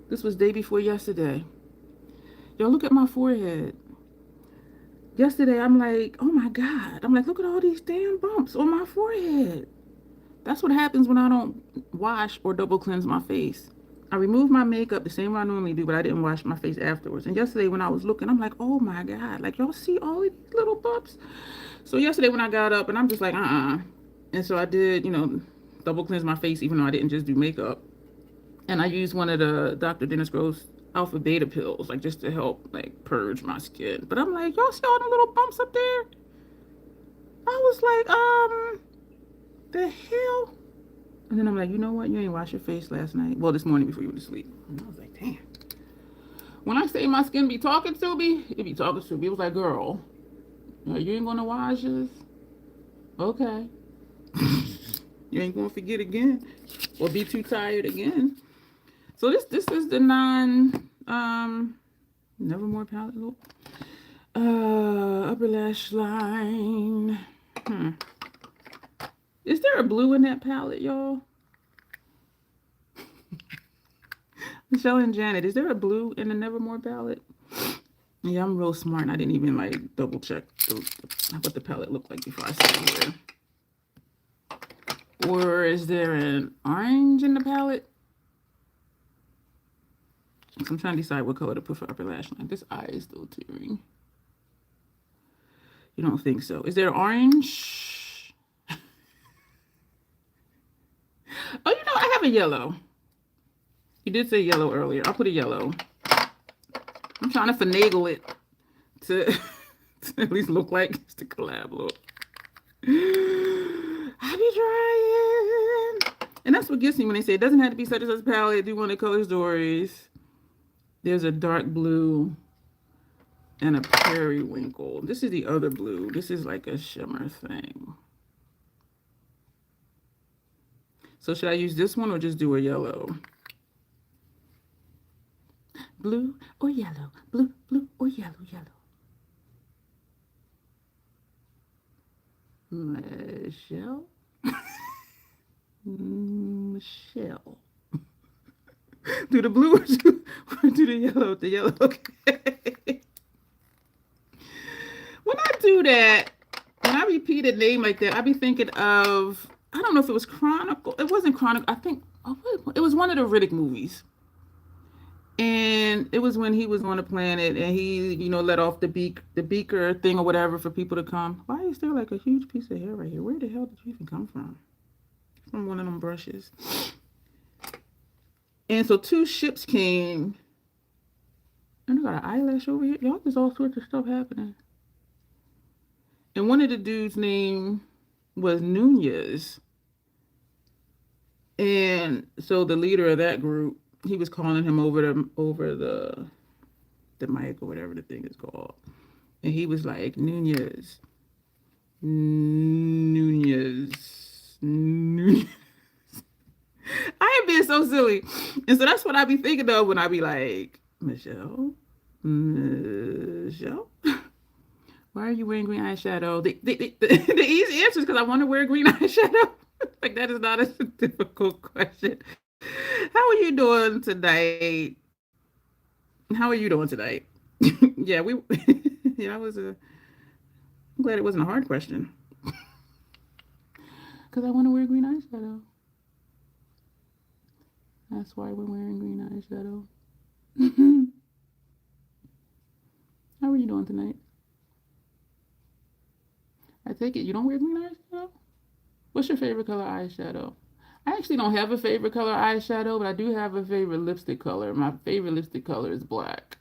This was day before yesterday. Yo, look at my forehead. Yesterday, I'm like, oh my God. I'm like, look at all these damn bumps on my forehead. That's what happens when I don't wash or double cleanse my face. I removed my makeup the same way I normally do, but I didn't wash my face afterwards. And yesterday when I was looking, I'm like, oh my God. Like, y'all see all of these little bumps? So yesterday when I got up, and I'm just like, And so I did, double cleanse my face, even though I didn't just do makeup. And I used one of the Dr. Dennis Gross alpha beta pills, like just to help like purge my skin. But I'm like, y'all see all the little bumps up there? I was like, the hell? And then I'm like, you know what? You ain't washed your face last night. Well, this morning before you went to sleep. And I was like, damn. When I say my skin be talking to me, it be talking to me. It was like, girl, you ain't gonna wash this? Okay. You ain't gonna forget again or be too tired again. So this is the Nevermore palette look. Upper lash line. Is there a blue in that palette, y'all? Michelle and Janet, is there a blue in the Nevermore palette? Yeah, I'm real smart and I didn't even like double check what the palette looked like before I started here. Or is there an orange in the palette? I'm trying to decide what color to put for upper lash line. This eye is still tearing. You don't think so? Is there orange? Oh, I have a yellow. You did say yellow earlier. I'll put a yellow. I'm trying to finagle it to at least look like it's the collab look. I be trying. And that's what gets me when they say it doesn't have to be such and such palette. Do one of the color stories. There's a dark blue and a periwinkle. This is the other blue. This is like a shimmer thing. So should I use this one or just do a yellow? Blue or yellow? Blue or yellow, Michelle? Michelle. Do the blue or do the yellow? The yellow, okay. When I do that, when I repeat a name like that, I be thinking of, I don't know if it was Chronicle. It wasn't Chronicle. I think, it was one of the Riddick movies. And it was when he was on a planet and he, let off the beaker thing or whatever for people to come. Why is there like a huge piece of hair right here? Where the hell did you even come from? From one of them brushes. And so 2 ships came. And I got an eyelash over here. Y'all, there's all sorts of stuff happening. And one of the dudes' name was Nunez. And so the leader of that group, he was calling him over the mic or whatever the thing is called. And he was like, Nunez. I am being so silly. And so that's what I be thinking of when I be like, Michelle, why are you wearing green eyeshadow? The easy answer is because I want to wear green eyeshadow. Like, that is not a difficult question. How are you doing tonight? How are you doing tonight? Yeah, yeah, I'm glad it wasn't a hard question. Because I want to wear green eyeshadow. That's why we're wearing green eyeshadow. How are you doing tonight? I take it you don't wear green eyeshadow? What's your favorite color eyeshadow? I actually don't have a favorite color eyeshadow, but I do have a favorite lipstick color. My favorite lipstick color is black.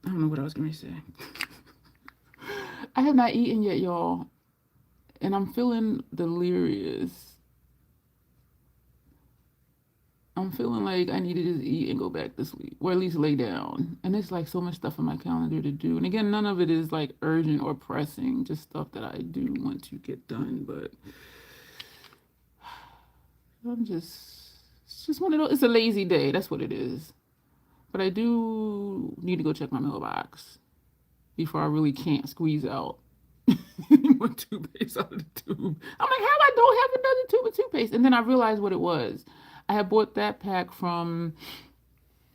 I don't know what I was going to say. I have not eaten yet, y'all, and I'm feeling delirious. I'm feeling like I need to just eat and go back to sleep, or at least lay down. And it's like so much stuff on my calendar to do. And again, none of it is like urgent or pressing, just stuff that I do want to get done. But it's just one of those, it's a lazy day. That's what it is. But I do need to go check my mailbox before I really can't squeeze out more toothpaste out of the tube. I'm like, how I don't have another tube of toothpaste? And then I realized what it was. I had bought that pack from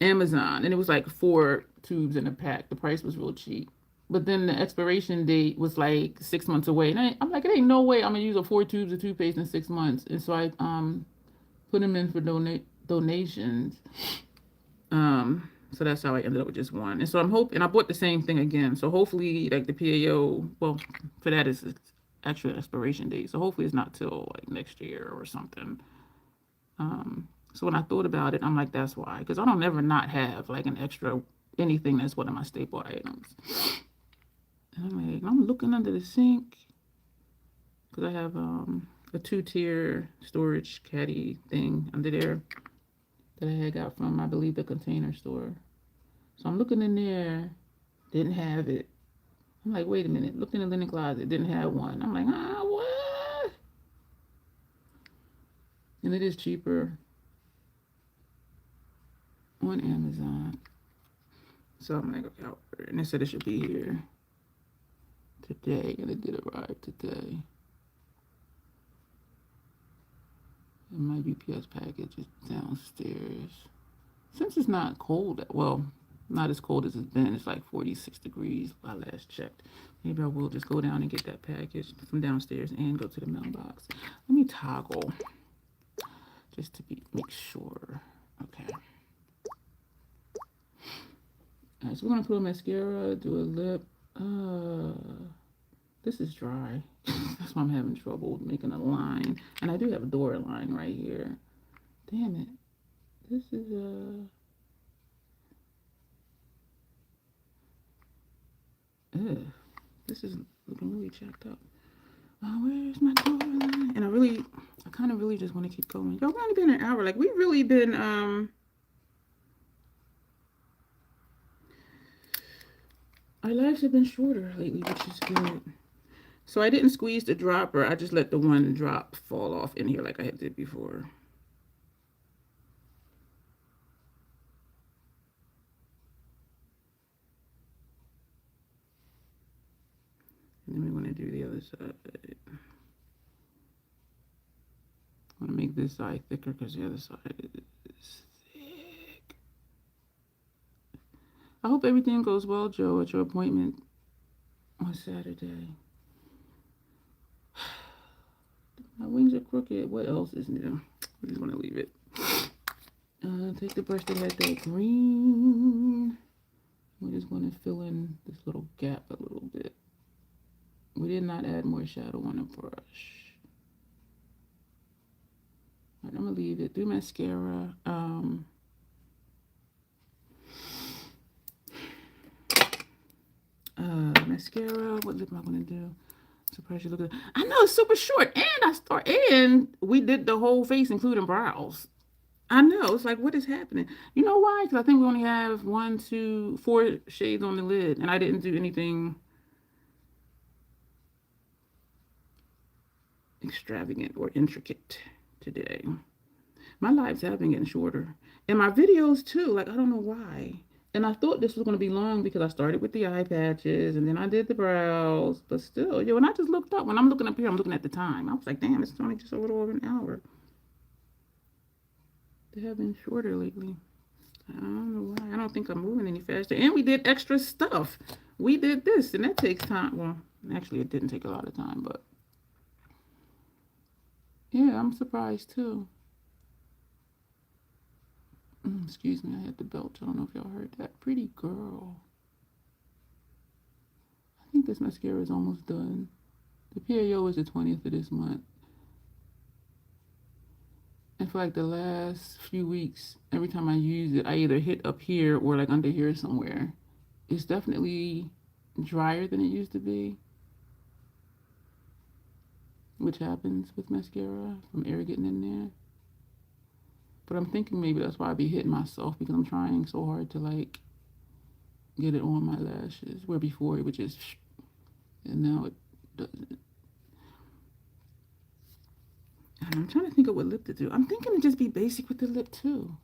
Amazon, and it was like 4 tubes in a pack. The price was real cheap. But then the expiration date was like 6 months away. And I'm like, it ain't no way I'm going to use 4 tubes of toothpaste in 6 months. And so I put them in for donations. So that's how I ended up with just one. And so I'm hoping, and I bought the same thing again. So hopefully, like the PAO, well, for that is actual expiration date. So hopefully it's not till like next year or something. So when I thought about it, I'm like, that's why. Because I don't ever not have like an extra anything that's one of my staple items. And I'm looking under the sink because I have a 2-tier storage caddy thing under there that I had got from, I believe, the Container Store. So I'm looking in there, didn't have it. I'm like, wait a minute, looked in the linen closet, didn't have one. I'm like, what? And it is cheaper on Amazon. So I'm like, okay, and they said it should be here today, and it did arrive today. And my UPS package is downstairs. Since it's not cold, well, not as cold as it's been. It's like 46 degrees I last checked. Maybe I will just go down and get that package from downstairs and go to the mailbox. Let me toggle just to make sure. Okay. All right, so we're going to put a mascara, do a lip. This is dry. That's why I'm having trouble making a line. And I do have a door line right here. Damn it. This is this is looking really checked up. Where's my door line? And I kind of really just want to keep going. Y'all, we've only been an hour. Like, we've really been our lives have been shorter lately, which is good. So I didn't squeeze the dropper. I just let the one drop fall off in here like I had did before. And then we want to do the other side. I want to make this side thicker because the other side is thick. I hope everything goes well, Joe, at your appointment on Saturday. My wings are crooked. What else is new? I just want to leave it. Take the brush that had that green. We just want to fill in this little gap a little bit. We did not add more shadow on the brush. All right, I'm going to leave it. Do mascara. Mascara. What lip am I going to do? Surprise you, look at that. I know it's super short, and we did the whole face, including brows. I know, it's like, what is happening? You know why? Because I think we only have 1, 2, 4 shades on the lid, and I didn't do anything. extravagant or intricate today. My lives have been getting shorter. And my videos too, like I don't know why. And I thought this was going to be long because I started with the eye patches and then I did the brows. But still, yeah, when I just looked up, when I'm looking up here, I'm looking at the time. I was like, damn, it's only just a little over an hour. They have been shorter lately. I don't know why. I don't think I'm moving any faster. And we did extra stuff. We did this, and that takes time. Well, actually, it didn't take a lot of time, but yeah, I'm surprised too. Excuse me, I had the belt. I don't know if y'all heard that. Pretty girl. I think this mascara is almost done. The PAO is the 20th of this month. And for like the last few weeks, every time I use it, I either hit up here or like under here somewhere. It's definitely drier than it used to be, which happens with mascara from air getting in there. But I'm thinking maybe that's why I be hitting myself, because I'm trying so hard to like get it on my lashes, where before it would just, and now it doesn't. And I'm trying to think of what lip to do. I'm thinking to just be basic with the lip too.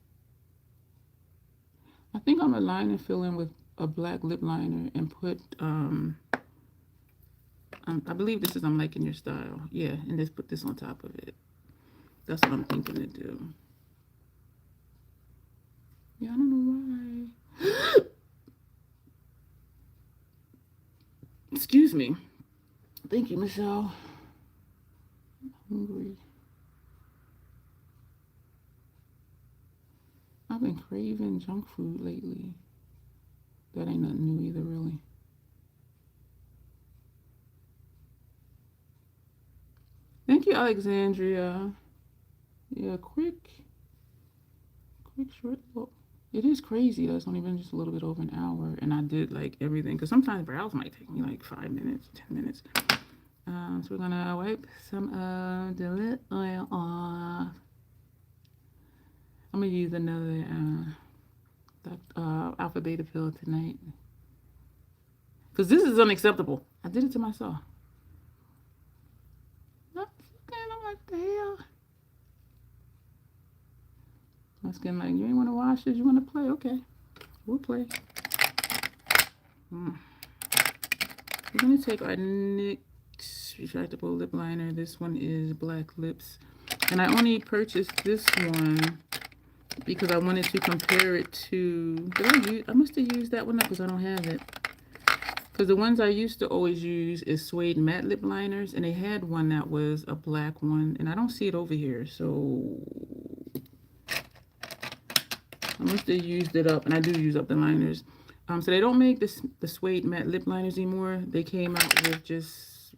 I think I'm gonna line and fill in with a black lip liner and put, I believe this is I'm Liking Your Style. Yeah, and just put this on top of it. That's what I'm thinking to do. Yeah, I don't know why. Excuse me. Thank you, Michelle. I'm hungry. I've been craving junk food lately. That ain't nothing new either, really. Thank you, Alexandria. Yeah, quick, short look. It is crazy that it's only been just a little bit over an hour, and I did like everything, because sometimes brows might take me like 5 minutes, 10 minutes. So we're gonna wipe some of the lip oil off. I'm gonna use another alpha beta pill tonight, because this is unacceptable. I did it to myself. I'm like, the hell? My skin like, you ain't want to wash this, you want to play? Okay, we'll play. We're going to take our NYX retractable lip liner. This one is Black Lips. And I only purchased this one because I wanted to compare it to, I must have used that one up because I don't have it. Because the ones I used to always use is Suede matte lip liners, and they had one that was a black one, and I don't see it over here, so I must have used it up, and I do use up the liners. So they don't make the Suede matte lip liners anymore. They came out with just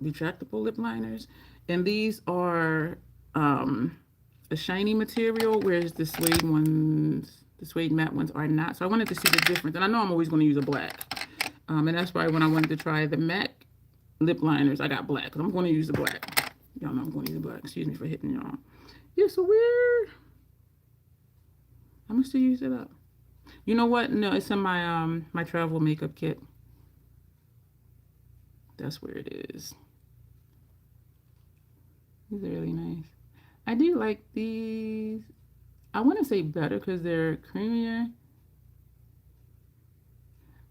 retractable lip liners, and these are a shiny material, whereas the Suede ones, the Suede matte ones, are not. So I wanted to see the difference, and I know I'm always going to use a black, and that's why when I wanted to try the matte lip liners, I got black, because I'm going to use the black. Y'all know I'm going to use the black. Excuse me for hitting y'all. Yeah, so I must have used it up. You know what? No, it's in my my travel makeup kit. That's where it is. These are really nice. I do like these. I want to say better because they're creamier,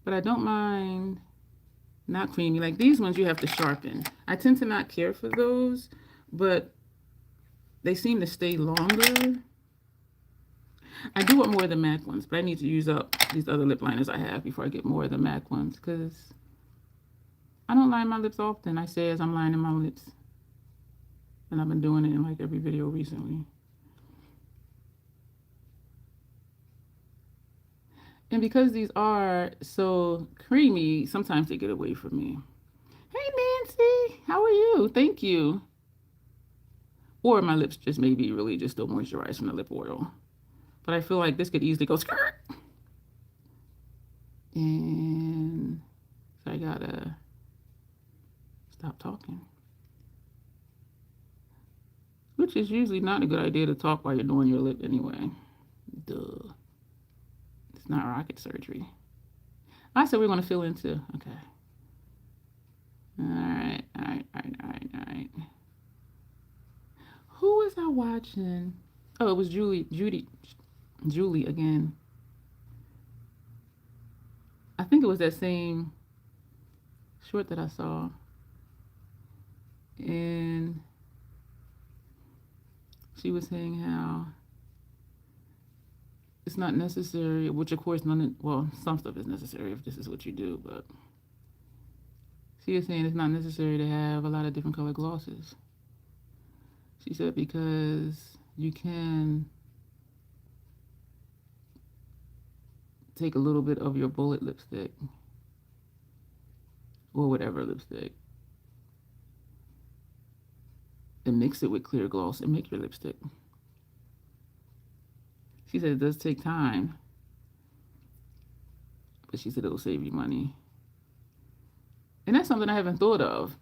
but I don't mind not creamy. Like these ones you have to sharpen. I tend to not care for those, but they seem to stay longer. I do want more of the MAC ones, but I need to use up these other lip liners I have before I get more of the MAC ones, because I don't line my lips often. I say as I'm lining my lips, and I've been doing it in like every video recently. And because these are so creamy, sometimes they get away from me. Hey Nancy, how are you? Thank you. Or my lips just maybe really just still moisturized from the lip oil. But I feel like this could easily go skirt. And so I gotta stop talking. Which is usually not a good idea to talk while you're doing your lip anyway. Duh. It's not rocket surgery. I said we're gonna fill in too. Okay. All right. Who was I watching? Oh, it was Julie again. I think it was that same short that I saw. And she was saying how it's not necessary, which of course some stuff is necessary if this is what you do, but she was saying it's not necessary to have a lot of different color glosses. She said because you can take a little bit of your bullet lipstick or whatever lipstick and mix it with clear gloss and make your lipstick. She said it does take time, but she said it'll save you money. And that's something I haven't thought of.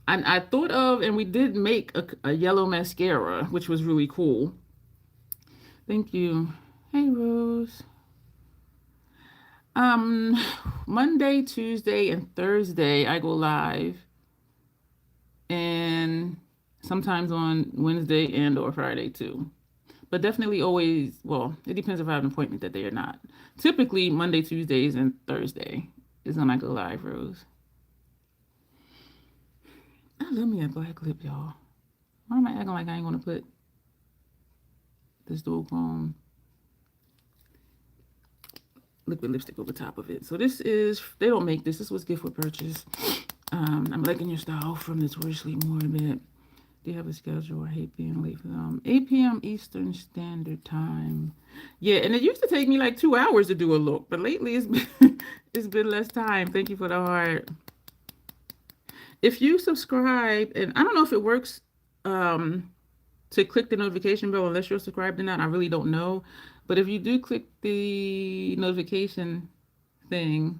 I thought of, and we did make a yellow mascara, which was really cool. Thank you. Hey, Rose. Monday, Tuesday, and Thursday, I go live. And sometimes on Wednesday and or Friday, too. But definitely always, well, it depends if I have an appointment that day or not. Typically, Monday, Tuesdays, and Thursday is when I go live, Rose. I love me a black lip, y'all. Why am I acting like I ain't going to put this dual chrome liquid lipstick over top of it? So this is, they don't make this. This was gift with purchase. I'm liking your style from Notoriously Morbid. Do you have a schedule? I hate being late for them. 8 p.m. Eastern Standard Time. Yeah, and it used to take me like 2 hours to do a look, but lately it's been less time. Thank you for the heart. If you subscribe, and I don't know if it works to click the notification bell unless you're subscribed or not, I really don't know. But if you do click the notification thing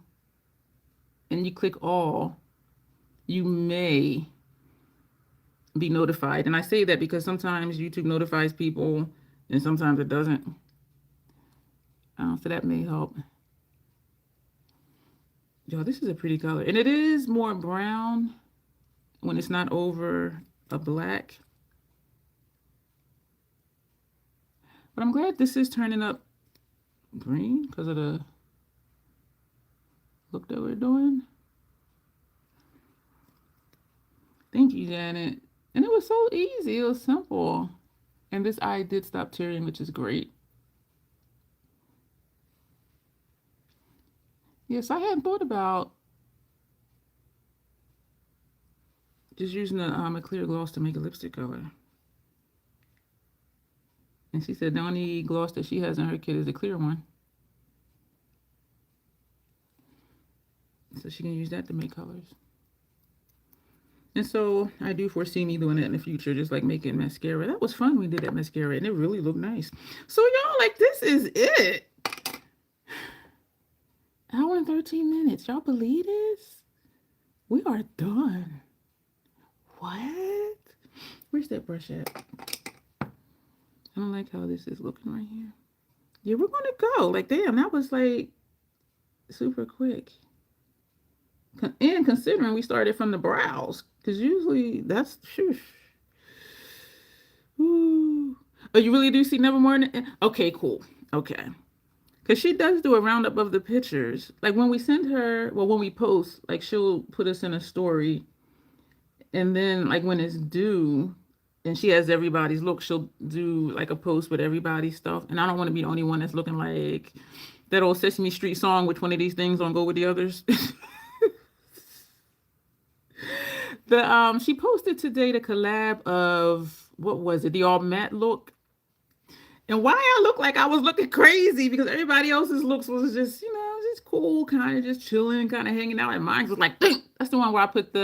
and you click all, you may be notified. And I say that because sometimes YouTube notifies people and sometimes it doesn't. So that may help. Yo, this is a pretty color. And it is more brown when it's not over a black. But I'm glad this is turning up green because of the look that we're doing. Thank you, Janet. And it was so easy. It was simple. And this eye did stop tearing, which is great. Yes, I hadn't thought about just using a clear gloss to make a lipstick color. And she said the only gloss that she has in her kit is a clear one. So she can use that to make colors. And so I do foresee me doing that in the future, just like making mascara. That was fun. We did that mascara and it really looked nice. So y'all, like, this is it. Hour and 13 minutes. Y'all believe this? We are done. What? Where's that brush at? I don't like how this is looking right here. Yeah, we're going to go. Like, damn, that was like super quick. And considering we started from the brows, because usually that's, shoosh. Ooh. Oh, you really do see Nevermore? Okay, cool. Okay. Because she does do a roundup of the pictures. Like when we send her, well, when we post, like she'll put us in a story. And then like when it's due and she has everybody's look, she'll do like a post with everybody's stuff. And I don't want to be the only one that's looking like that old Sesame Street song, which one of these things don't go with the others. She posted today the collab of, what was it? The all matte look. And why I look like I was looking crazy because everybody else's looks was just, just cool, kind of just chilling, kind of hanging out. And mine was like, ding! That's the one where I put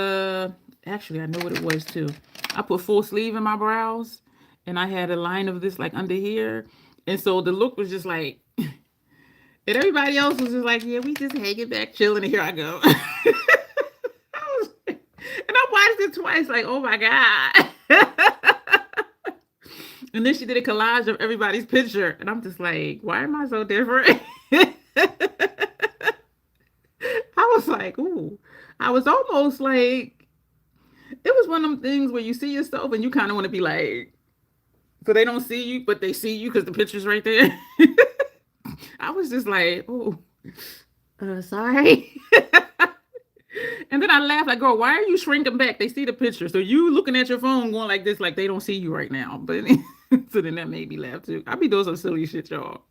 actually, I know what it was too. I put full sleeve in my brows and I had a line of this like under here. And so the look was just like, and everybody else was just like, yeah, we just hanging back, chilling, and here I go. And I watched it twice, like, oh my God. And then she did a collage of everybody's picture. And I'm just like, why am I so different? I was like, ooh. I was almost like, it was one of them things where you see yourself and you kind of want to be like, So they don't see you, but they see you because the picture's right there. I was just like, oh, sorry. And then I laughed, like, girl, why are you shrinking back? They see the picture. So you looking at your phone going like this, like they don't see you right now. But so then that made me laugh too. I be doing some silly shit, y'all.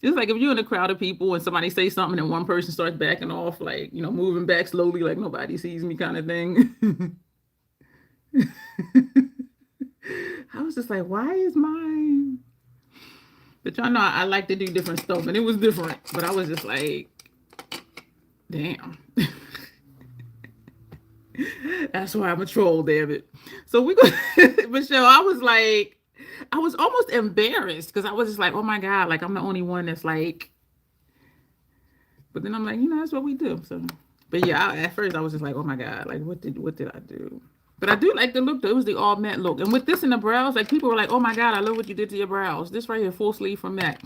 It's like if you're in a crowd of people and somebody say something and one person starts backing off, like, moving back slowly, like nobody sees me kind of thing. I was just like, why is mine? But y'all know I like to do different stuff, and it was different. But I was just like, damn. That's why I'm a troll, damn it. So we go, Michelle. I was almost embarrassed because I was just like, oh my god, like I'm the only one that's like. But then I'm like, that's what we do. So, but yeah, at first I was just like, oh my god, like what did I do? But I do like the look though. It was the all matte look, and with this in the brows, like people were like, oh my god, I love what you did to your brows. This right here, full sleeve from MAC.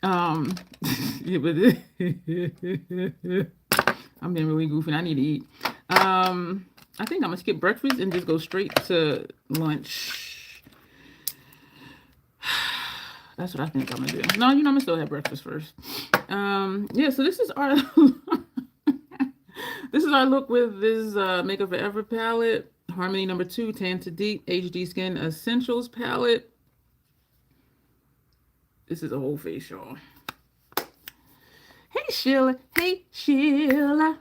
Yeah, but I'm being really goofy. I need to eat. I think I'm gonna skip breakfast and just go straight to lunch. That's what I think I'm gonna do. No, I'm gonna still have breakfast first. Yeah. So this is our this is our look with this Makeup Forever palette, Harmony number 2, Tan to Deep HD Skin Essentials palette. This is a whole face, y'all. Hey Sheila, hey Sheila.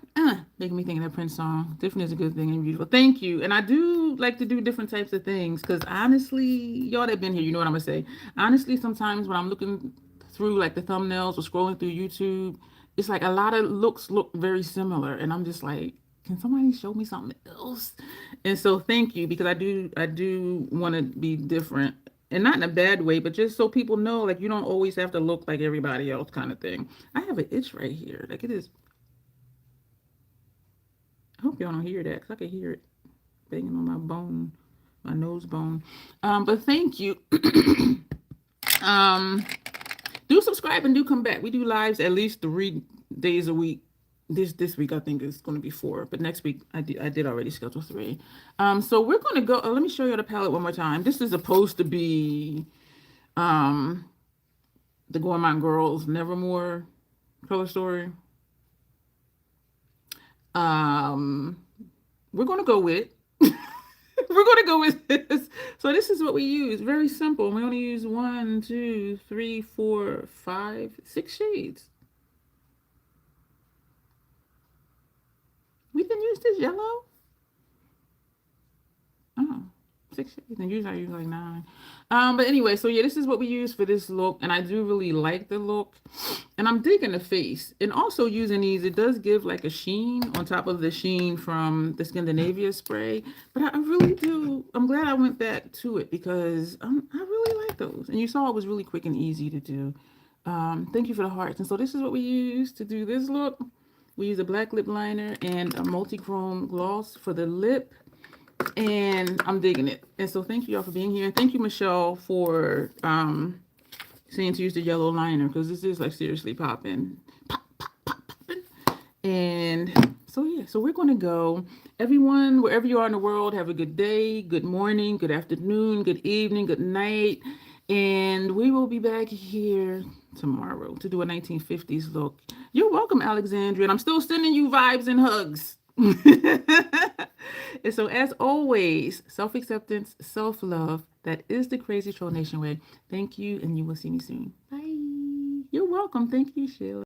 Making me think of that Prince song. Different is a good thing and beautiful. Thank you. And I do like to do different types of things because honestly, y'all that been here, you know what I'm gonna say. Honestly, sometimes when I'm looking through like the thumbnails or scrolling through YouTube, it's like a lot of looks look very similar, and I'm just like, can somebody show me something else? And so thank you, because I do want to be different. And not in a bad way, but just so people know, like, you don't always have to look like everybody else kind of thing. I have an itch right here. Like, it is. I hope y'all don't hear that, because I can hear it banging on my bone, my nose bone. But thank you. Do subscribe and do come back. We do lives at least 3 days a week. This week I think is going to be 4, but next week I did already schedule 3. So we're going to go. Let me show you the palette one more time. This is supposed to be the Gourmande Girls Nevermore color story. We're going to go with. We're going to go with this. So this is what we use. Very simple. We only use 1, 2, 3, 4, 5, 6 shades. We can use this yellow. Oh, 6 shades. And usually I use like 9. But anyway, so yeah, this is what we use for this look. And I do really like the look. And I'm digging the face. And also using these, it does give like a sheen on top of the sheen from the Scandinavia spray. But I really do. I'm glad I went back to it because I really like those. And you saw it was really quick and easy to do. Thank you for the hearts. And so this is what we use to do this look. We use a black lip liner and a multi-chrome gloss for the lip. And I'm digging it. And so thank you all for being here. And thank you, Michelle, for saying to use the yellow liner, because this is like seriously popping. Popping. And so yeah, so we're going to go. Everyone, wherever you are in the world, have a good day, good morning, good afternoon, good evening, good night. And we will be back here tomorrow to do a 1950s look. You're welcome, Alexandria. And I'm still sending you vibes and hugs. And so, as always, self-acceptance, self-love. That is the Crazy Troll Nation way. Thank you, and you will see me soon. Bye. You're welcome. Thank you, Sheila.